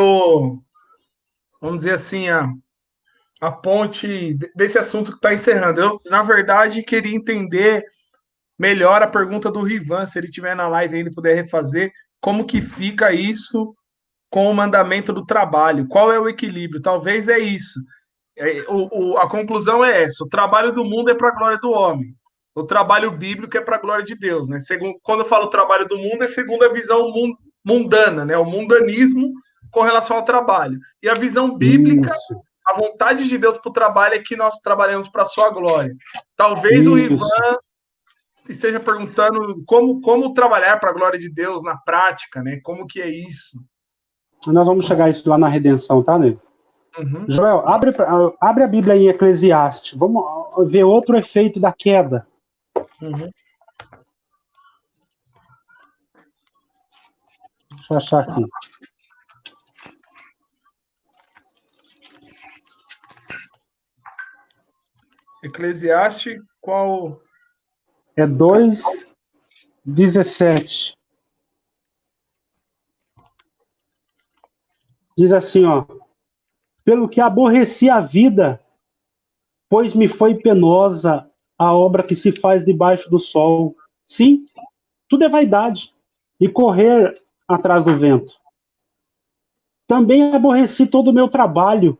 vamos dizer assim, a ponte desse assunto que está encerrando. Eu, na verdade, queria entender melhor a pergunta do Rivan, se ele estiver na live ainda e puder refazer, como que fica isso com o mandamento do trabalho? Qual é o equilíbrio? Talvez é isso. A conclusão é essa: o trabalho do mundo é para a glória do homem. O trabalho bíblico é para a glória de Deus, né? Quando eu falo trabalho do mundo, é segundo a visão mundana, né? O mundanismo com relação ao trabalho. E a visão bíblica, isso. A vontade de Deus para o trabalho é que nós trabalhamos para a sua glória. Talvez isso. O Ivan esteja perguntando como trabalhar para a glória de Deus na prática, né? Como que é isso? Nós vamos chegar a isso lá na redenção, tá, nego? Uhum. Joel, abre a Bíblia em Eclesiastes. Vamos ver outro efeito da queda. Uhum. Deixa eu achar aqui. Eclesiastes, qual? É 2:17. Diz assim, ó: pelo que aborreci a vida, pois me foi penosa a obra que se faz debaixo do sol. Sim, tudo é vaidade e correr atrás do vento. Também aborreci todo o meu trabalho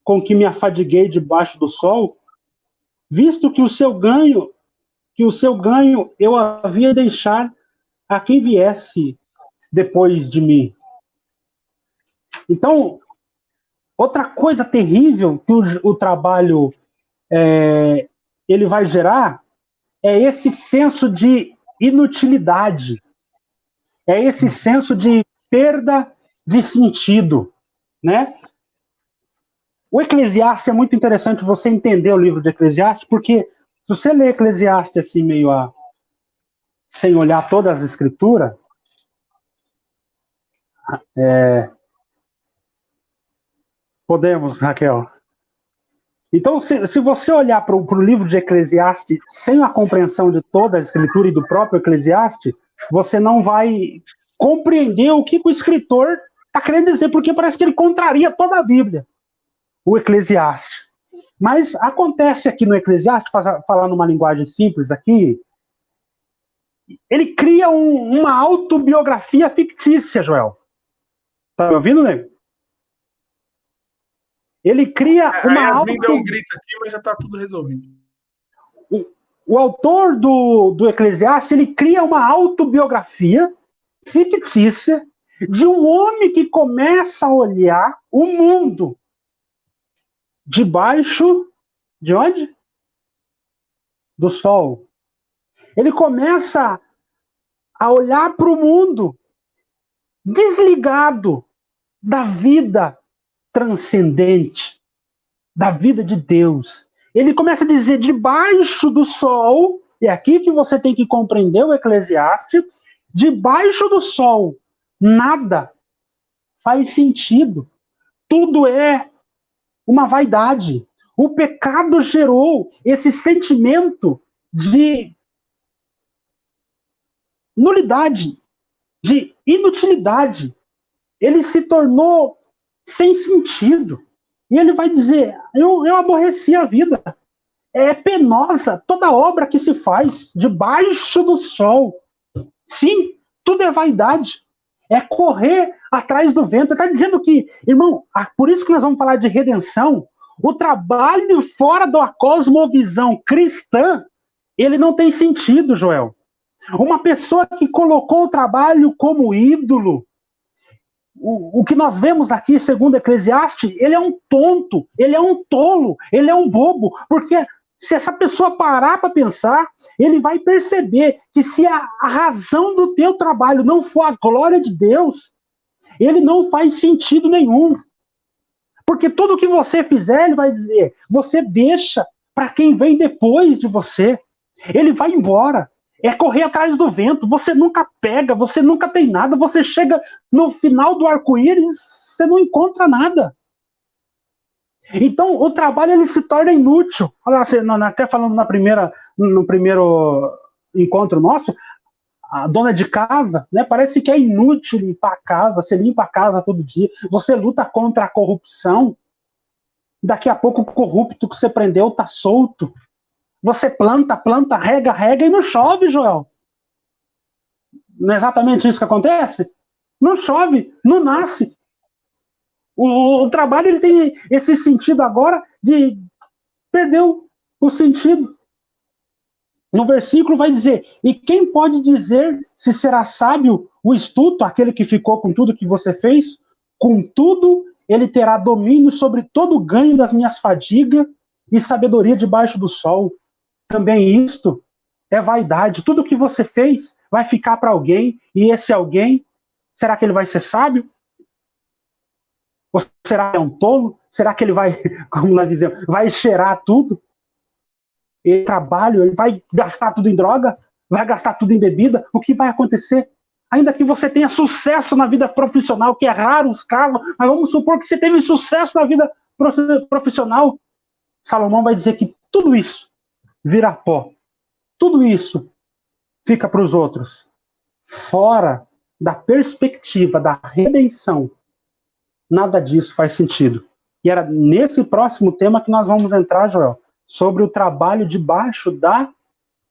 com que me afadiguei debaixo do sol, visto que o seu ganho eu havia de deixar a quem viesse depois de mim. Então, outra coisa terrível que o trabalho ele vai gerar é esse senso de inutilidade, é esse senso de perda de sentido, né? O Eclesiastes é muito interessante você entender o livro de Eclesiastes, porque se você lê Eclesiastes assim meio sem olhar todas as escrituras, podemos, Raquel. Então, se você olhar para o livro de Eclesiastes sem a compreensão de toda a escritura e do próprio Eclesiastes, você não vai compreender o que o escritor está querendo dizer, porque parece que ele contraria toda a Bíblia, o Eclesiastes. Mas acontece aqui no Eclesiastes, falar numa linguagem simples aqui, ele cria uma autobiografia fictícia, Joel. Tá me ouvindo, nego? Ele cria uma deu um grito aqui, mas já está tudo resolvido. O autor do Eclesiastes, ele cria uma autobiografia fictícia de um homem que começa a olhar o mundo debaixo de onde? Do sol. Ele começa a olhar para o mundo desligado da vida transcendente, da vida de Deus. Ele começa a dizer: debaixo do sol É aqui que você tem que compreender o Eclesiastes. Debaixo do sol, nada faz sentido. Tudo é uma vaidade. O pecado gerou esse sentimento de nulidade, de inutilidade. Ele se tornou sem sentido. E ele vai dizer: eu aborreci a vida. É penosa toda obra que se faz debaixo do sol. Sim, tudo é vaidade. É correr atrás do vento. Está dizendo que, irmão, por isso que nós vamos falar de redenção. O trabalho fora da cosmovisão cristã, ele não tem sentido, Joel. Uma pessoa que colocou o trabalho como ídolo, o que nós vemos aqui, segundo Eclesiastes, ele é um tonto, ele é um tolo, ele é um bobo, porque se essa pessoa parar para pensar, ele vai perceber que se a razão do teu trabalho não for a glória de Deus, ele não faz sentido nenhum. Porque tudo que você fizer, ele vai dizer, você deixa para quem vem depois de você. Ele vai embora. É correr atrás do vento. Você nunca pega, você nunca tem nada. Você chega no final do arco-íris, você não encontra nada. Então, o trabalho ele se torna inútil. Olha, até falando no primeiro encontro nosso, a dona de casa, né, parece que é inútil limpar a casa. Você limpa a casa todo dia. Você luta contra a corrupção. Daqui a pouco o corrupto que você prendeu está solto. Você planta, rega e não chove, Joel. Não é exatamente isso que acontece? Não chove, não nasce. O trabalho ele tem esse sentido agora de perdeu o sentido. No versículo vai dizer: e quem pode dizer se será sábio o estudo, aquele que ficou com tudo que você fez? Contudo, ele terá domínio sobre todo o ganho das minhas fadigas e sabedoria debaixo do sol. Também isto é vaidade. Tudo que você fez vai ficar para alguém, e esse alguém, será que ele vai ser sábio? Ou será que é um tolo? Será que ele vai, como nós dizemos, vai cheirar tudo? Ele trabalha, ele vai gastar tudo em droga? Vai gastar tudo em bebida? O que vai acontecer? Ainda que você tenha sucesso na vida profissional, que é raro os casos, mas vamos supor que você teve sucesso na vida profissional, Salomão vai dizer que tudo isso vira pó. Tudo isso fica para os outros. Fora da perspectiva da redenção, nada disso faz sentido. E era nesse próximo tema que nós vamos entrar, Joel, sobre o trabalho debaixo da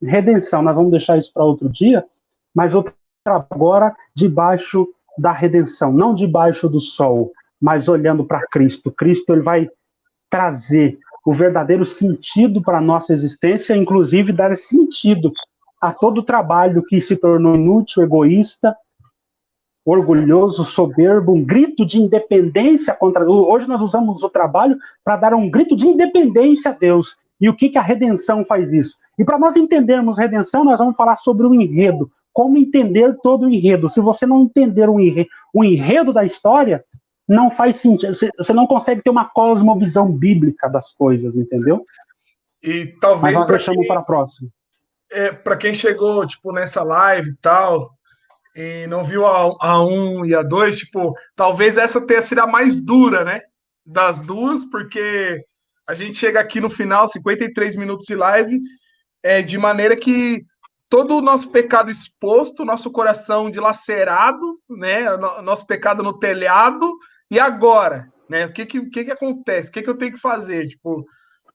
redenção. Nós vamos deixar isso para outro dia, mas o trabalho agora debaixo da redenção, não debaixo do sol, mas olhando para Cristo. Cristo ele vai trazer o verdadeiro sentido para a nossa existência, inclusive dar sentido a todo o trabalho que se tornou inútil, egoísta, orgulhoso, soberbo, um grito de independência contra... Hoje nós usamos o trabalho para dar um grito de independência a Deus. E o que a redenção faz isso? E para nós entendermos redenção, nós vamos falar sobre o enredo. Como entender todo o enredo. Se você não entender o enredo da história, não faz sentido. Você não consegue ter uma cosmovisão bíblica das coisas, entendeu? E talvez. Mas nós deixamos para a próxima. Para quem chegou tipo, nessa live e tal, e não viu a 1 e a 2, tipo, talvez essa tenha sido a mais dura, né? Das duas, porque a gente chega aqui no final, 53 minutos de live, de maneira que todo o nosso pecado exposto, nosso coração dilacerado, né? Nosso pecado no telhado, e agora, né? O que acontece? O que eu tenho que fazer? Tipo,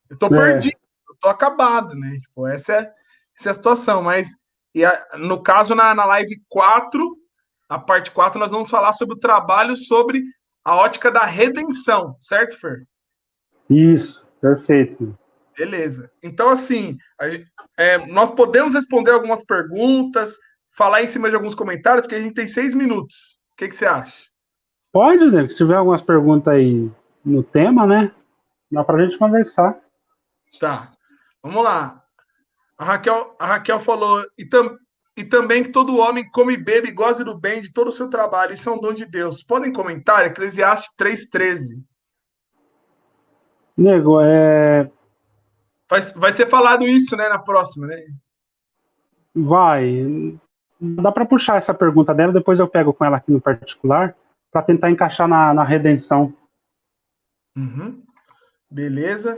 eu tô perdido, eu tô acabado, né? Tipo, essa é a situação, mas no caso, na live 4, a parte 4, nós vamos falar sobre o trabalho sobre a ótica da redenção, certo, Fer? Isso, perfeito. Beleza. Então, assim, nós podemos responder algumas perguntas, falar em cima de alguns comentários, porque a gente tem 6 minutos. O que você acha? Pode, né? Se tiver algumas perguntas aí no tema, né? Dá pra gente conversar. Tá. Vamos lá. A Raquel falou, e também que todo homem come e bebe e goze do bem de todo o seu trabalho. Isso é um dom de Deus. Podem comentar? Eclesiastes 3,13. Nego, Vai ser falado isso, né, na próxima, né? Vai. Dá para puxar essa pergunta dela, depois eu pego com ela aqui no particular, para tentar encaixar na redenção. Uhum. Beleza.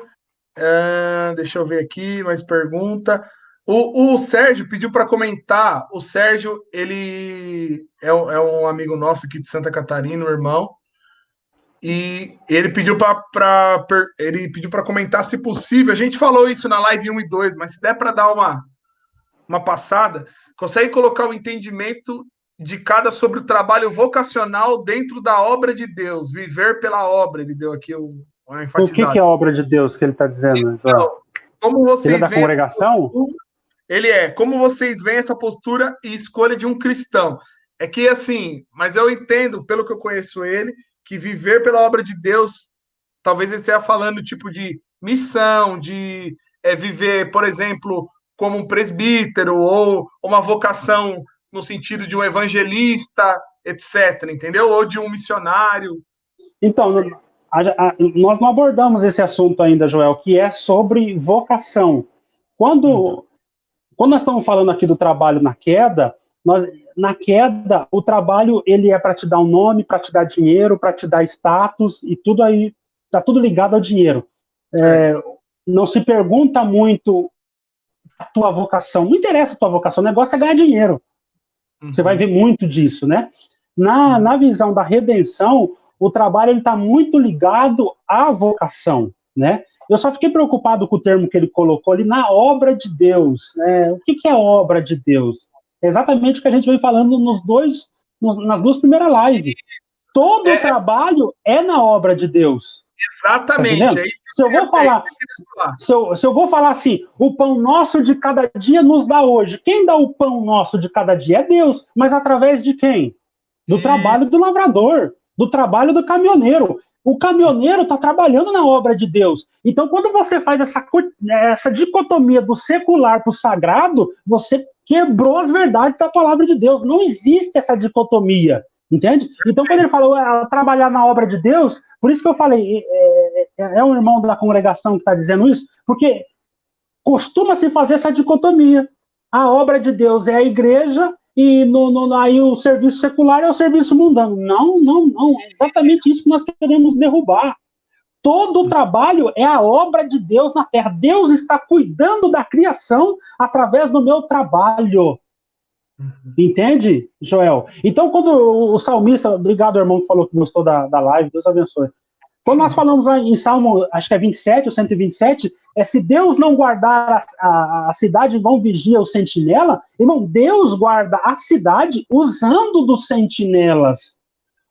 Deixa eu ver aqui, mais pergunta. O Sérgio pediu para comentar. O Sérgio, ele é um amigo nosso aqui de Santa Catarina, um irmão. E ele pediu para comentar, se possível. A gente falou isso na live 1 e 2, mas se der para dar uma passada, consegue colocar o entendimento de cada sobre o trabalho vocacional dentro da obra de Deus, viver pela obra. Ele deu aqui uma O que enfatizada. é a obra de Deus que ele está dizendo? Então, como vocês ele é da veem, congregação? como vocês veem essa postura e escolha de um cristão. É que assim, mas eu entendo, pelo que eu conheço ele, que viver pela obra de Deus, talvez ele esteja falando tipo de missão, de viver, por exemplo, como um presbítero ou uma vocação no sentido de um evangelista, etc, entendeu? Ou de um missionário. Então, nós não abordamos esse assunto ainda, Joel, que é sobre vocação. Quando nós estamos falando aqui do trabalho na queda, o trabalho ele é para te dar um nome, para te dar dinheiro, para te dar status, e tudo aí, está tudo ligado ao dinheiro. Não se pergunta muito a tua vocação, não interessa a tua vocação, o negócio é ganhar dinheiro. Você vai ver muito disso, né? Na visão da redenção, o trabalho está muito ligado à vocação, né? Eu só fiquei preocupado com o termo que ele colocou ali, na obra de Deus. O que é obra de Deus? É exatamente o que a gente vem falando nas duas primeiras lives. Todo o trabalho é na obra de Deus. Exatamente. Tá se eu vou falar assim, o pão nosso de cada dia nos dá hoje. Quem dá o pão nosso de cada dia é Deus. Mas através de quem? Do trabalho do lavrador, do trabalho do caminhoneiro. O caminhoneiro está trabalhando na obra de Deus. Então, quando você faz essa dicotomia do secular para o sagrado, você quebrou as verdades da palavra de Deus. Não existe essa dicotomia, entende? Então, quando ele falou trabalhar na obra de Deus, por isso que eu falei, é um irmão da congregação que está dizendo isso, porque costuma-se fazer essa dicotomia. A obra de Deus é a igreja, e aí o serviço secular é o serviço mundano. Não. É exatamente isso que nós queremos derrubar. Todo o trabalho é a obra de Deus na terra. Deus está cuidando da criação através do meu trabalho. Entende, Joel? Então, quando o salmista, obrigado, irmão, que falou que gostou da live, Deus abençoe. Quando nós falamos em Salmo, acho que é 27 ou 127, se Deus não guardar a cidade, vão vigiar o sentinela, irmão, Deus guarda a cidade usando dos sentinelas.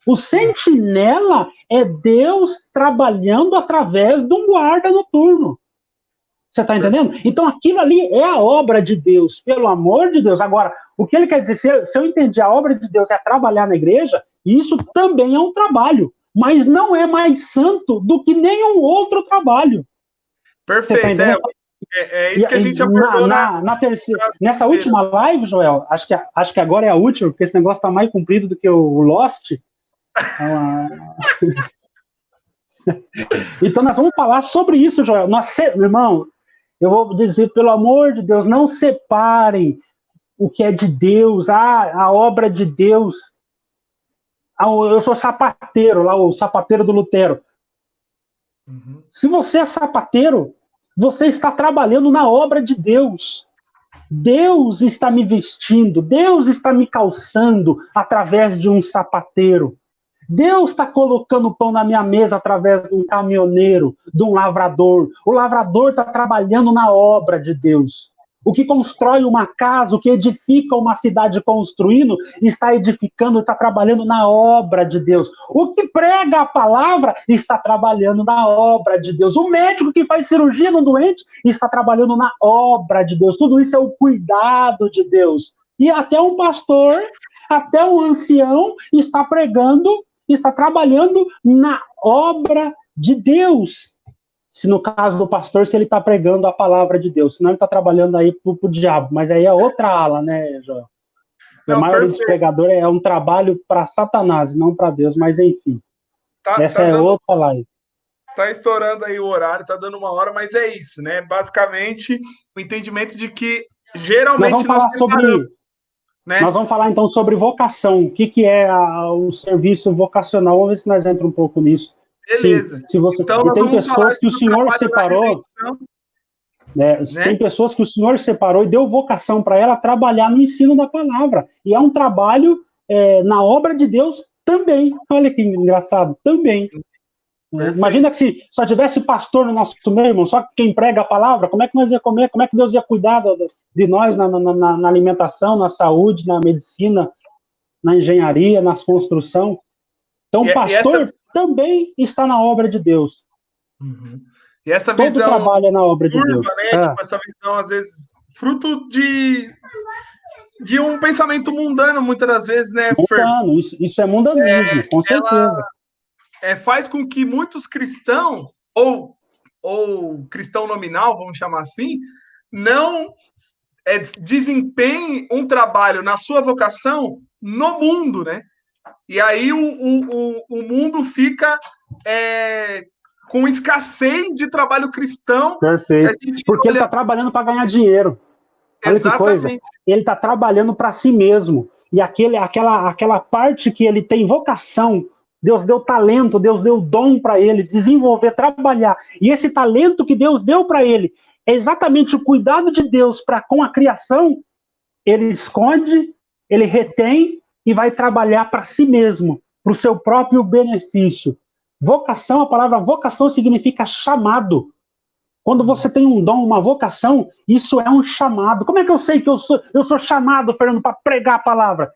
O sentinela é Deus trabalhando através de um guarda noturno. Você está entendendo? Então aquilo ali é a obra de Deus, pelo amor de Deus. Agora, o que ele quer dizer, se eu entendi, a obra de Deus é trabalhar na igreja, isso também é um trabalho, mas não é mais santo do que nenhum outro trabalho. Perfeito. Tá é isso que a gente abordou nessa última live, Joel, acho que agora é a última, porque esse negócio está mais comprido do que o Lost. Então nós vamos falar sobre isso, Joel. Irmão, eu vou dizer, pelo amor de Deus, não separem o que é de Deus, a obra de Deus. Eu sou sapateiro, lá o sapateiro do Lutero. Se você é sapateiro, você está trabalhando na obra de Deus. Deus está me vestindo, Deus está me calçando através de um sapateiro. Deus está colocando pão na minha mesa através de um caminhoneiro, de um lavrador. O lavrador está trabalhando na obra de Deus. O que constrói uma casa, o que edifica uma cidade construindo, está edificando, está trabalhando na obra de Deus. O que prega a palavra está trabalhando na obra de Deus. O médico que faz cirurgia no doente está trabalhando na obra de Deus. Tudo isso é o cuidado de Deus. E até um pastor, até um ancião está pregando, está trabalhando na obra de Deus. Se no caso do pastor, se ele está pregando a palavra de Deus, senão ele está trabalhando aí pro diabo, mas aí é outra ala, né, Joel? A maioria dos pregadores é um trabalho para Satanás, não para Deus, mas enfim. Essa é outra live. Tá estourando aí o horário, tá dando 1 hora, mas é isso, né? Basicamente, o entendimento de que Nós geralmente vamos falar separamos, né? nós vamos falar então sobre vocação. O que é o serviço vocacional? Vamos ver se nós entramos um pouco nisso. Sim, Beleza. se você Então, e nós tem vamos falar pessoas que o sobre o Senhor trabalho na separou, redenção, né? né? Tem pessoas que o Senhor separou e deu vocação para ela trabalhar no ensino da palavra. E é um trabalho na obra de Deus também. Olha que engraçado, também. Imagina que se só tivesse pastor no nosso meio, irmão, só quem prega a palavra, como é que nós ia comer? Como é que Deus ia cuidar de nós na alimentação, na saúde, na medicina, na engenharia, na construção? Então, E essa, pastor também está na obra de Deus. e essa Todo visão trabalho é na obra de Deus. turva, né? Tipo, essa visão, às vezes, fruto de um pensamento mundano, muitas das vezes, né, Fer? Mundano, isso é mundanismo, com certeza. Faz com que muitos cristãos, ou cristão nominal, vamos chamar assim, não desempenhem um trabalho na sua vocação no mundo, né? E aí o mundo fica com escassez de trabalho cristão. Perfeito. Porque ele está trabalhando para ganhar dinheiro. Olha que coisa. Ele está trabalhando para si mesmo. E aquela parte que ele tem vocação, Deus deu talento, Deus deu dom para ele desenvolver, trabalhar. E esse talento que Deus deu para ele é exatamente o cuidado de Deus com a criação. Ele esconde, ele retém e vai trabalhar para si mesmo, para o seu próprio benefício. Vocação, a palavra vocação significa chamado. Quando você tem um dom, uma vocação, isso é um chamado. Como é que eu sei que eu sou chamado, Fernando, para pregar a palavra?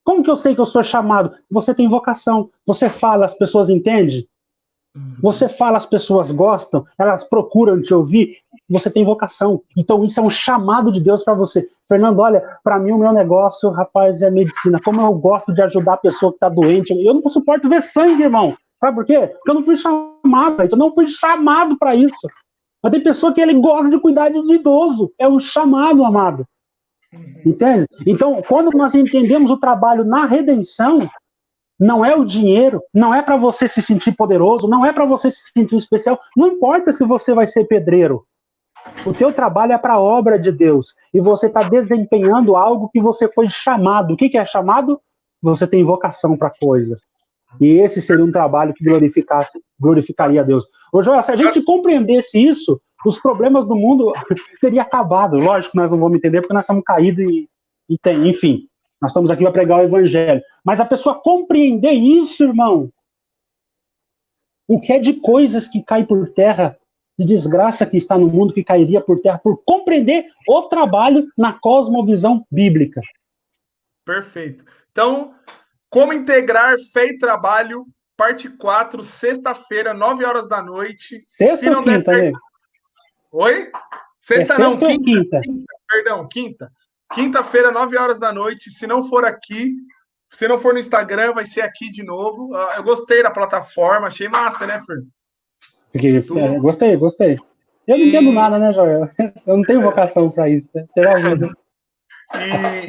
Como que eu sei que eu sou chamado? Você tem vocação. Você fala, as pessoas entendem? Você fala, as pessoas gostam, elas procuram te ouvir, você tem vocação. Então isso é um chamado de Deus para você. Fernando, olha, para mim o meu negócio, rapaz, é medicina. Como eu gosto de ajudar a pessoa que está doente. Eu não suporto ver sangue, irmão. Sabe por quê? Porque eu não fui chamado para isso. Eu não fui chamado para isso. Mas tem pessoa que ele gosta de cuidar de idoso. É um chamado, amado. Entende? Então, quando nós entendemos o trabalho na redenção, não é o dinheiro, não é para você se sentir poderoso, não é para você se sentir especial. Não importa se você vai ser pedreiro. O teu trabalho é para a obra de Deus. E você está desempenhando algo que você foi chamado. O que é chamado? Você tem vocação para a coisa. E esse seria um trabalho que glorificaria a Deus. Ô, Joel, se a gente compreendesse isso, os problemas do mundo teriam acabado. Lógico que nós não vamos entender porque nós estamos caídos enfim. Nós estamos aqui para pregar o evangelho. Mas a pessoa compreender isso, irmão, o que é de coisas que caem por terra, de desgraça que está no mundo, que cairia por terra, por compreender o trabalho na cosmovisão bíblica. Perfeito. Então, como integrar fé e trabalho, parte 4, sexta-feira, 9 horas da noite. Sexta ou quinta, né? Oi? Sexta não, quinta. Perdão, quinta. Quinta-feira, 9 horas da noite. Se não for aqui, se não for no Instagram, vai ser aqui de novo. Eu gostei da plataforma, achei massa, né, Fer? Gostei. Eu não entendo nada, né, Joel? Eu não tenho vocação para isso, né?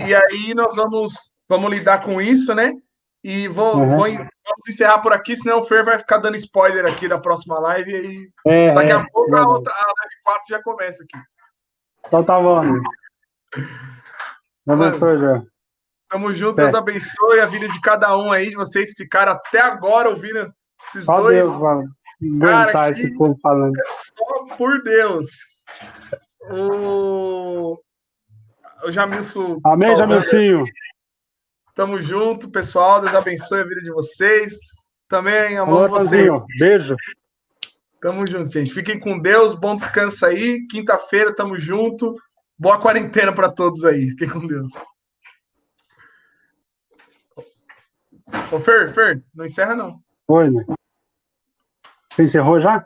E aí nós vamos lidar com isso, né? E vamos encerrar por aqui, senão o Fer vai ficar dando spoiler aqui da próxima live. E daqui a pouco a live 4 já começa aqui. Então tá bom, né? Abençoe, Joel. Tamo junto, Deus abençoe a vida de cada um aí, de vocês ficaram até agora ouvindo esses só dois. Deus, mano. Aguentar esse povo falando. É só por Deus. O Jamilson. Amém, Jamilcinho. Tamo junto, pessoal. Deus abençoe a vida de vocês. Também amamos vocês. Beijo. Tamo junto, gente. Fiquem com Deus. Bom descanso aí. Quinta-feira, tamo junto. Boa quarentena para todos aí. Fiquem com Deus. Ô, Fer, não encerra não. Oi, né? Você encerrou já?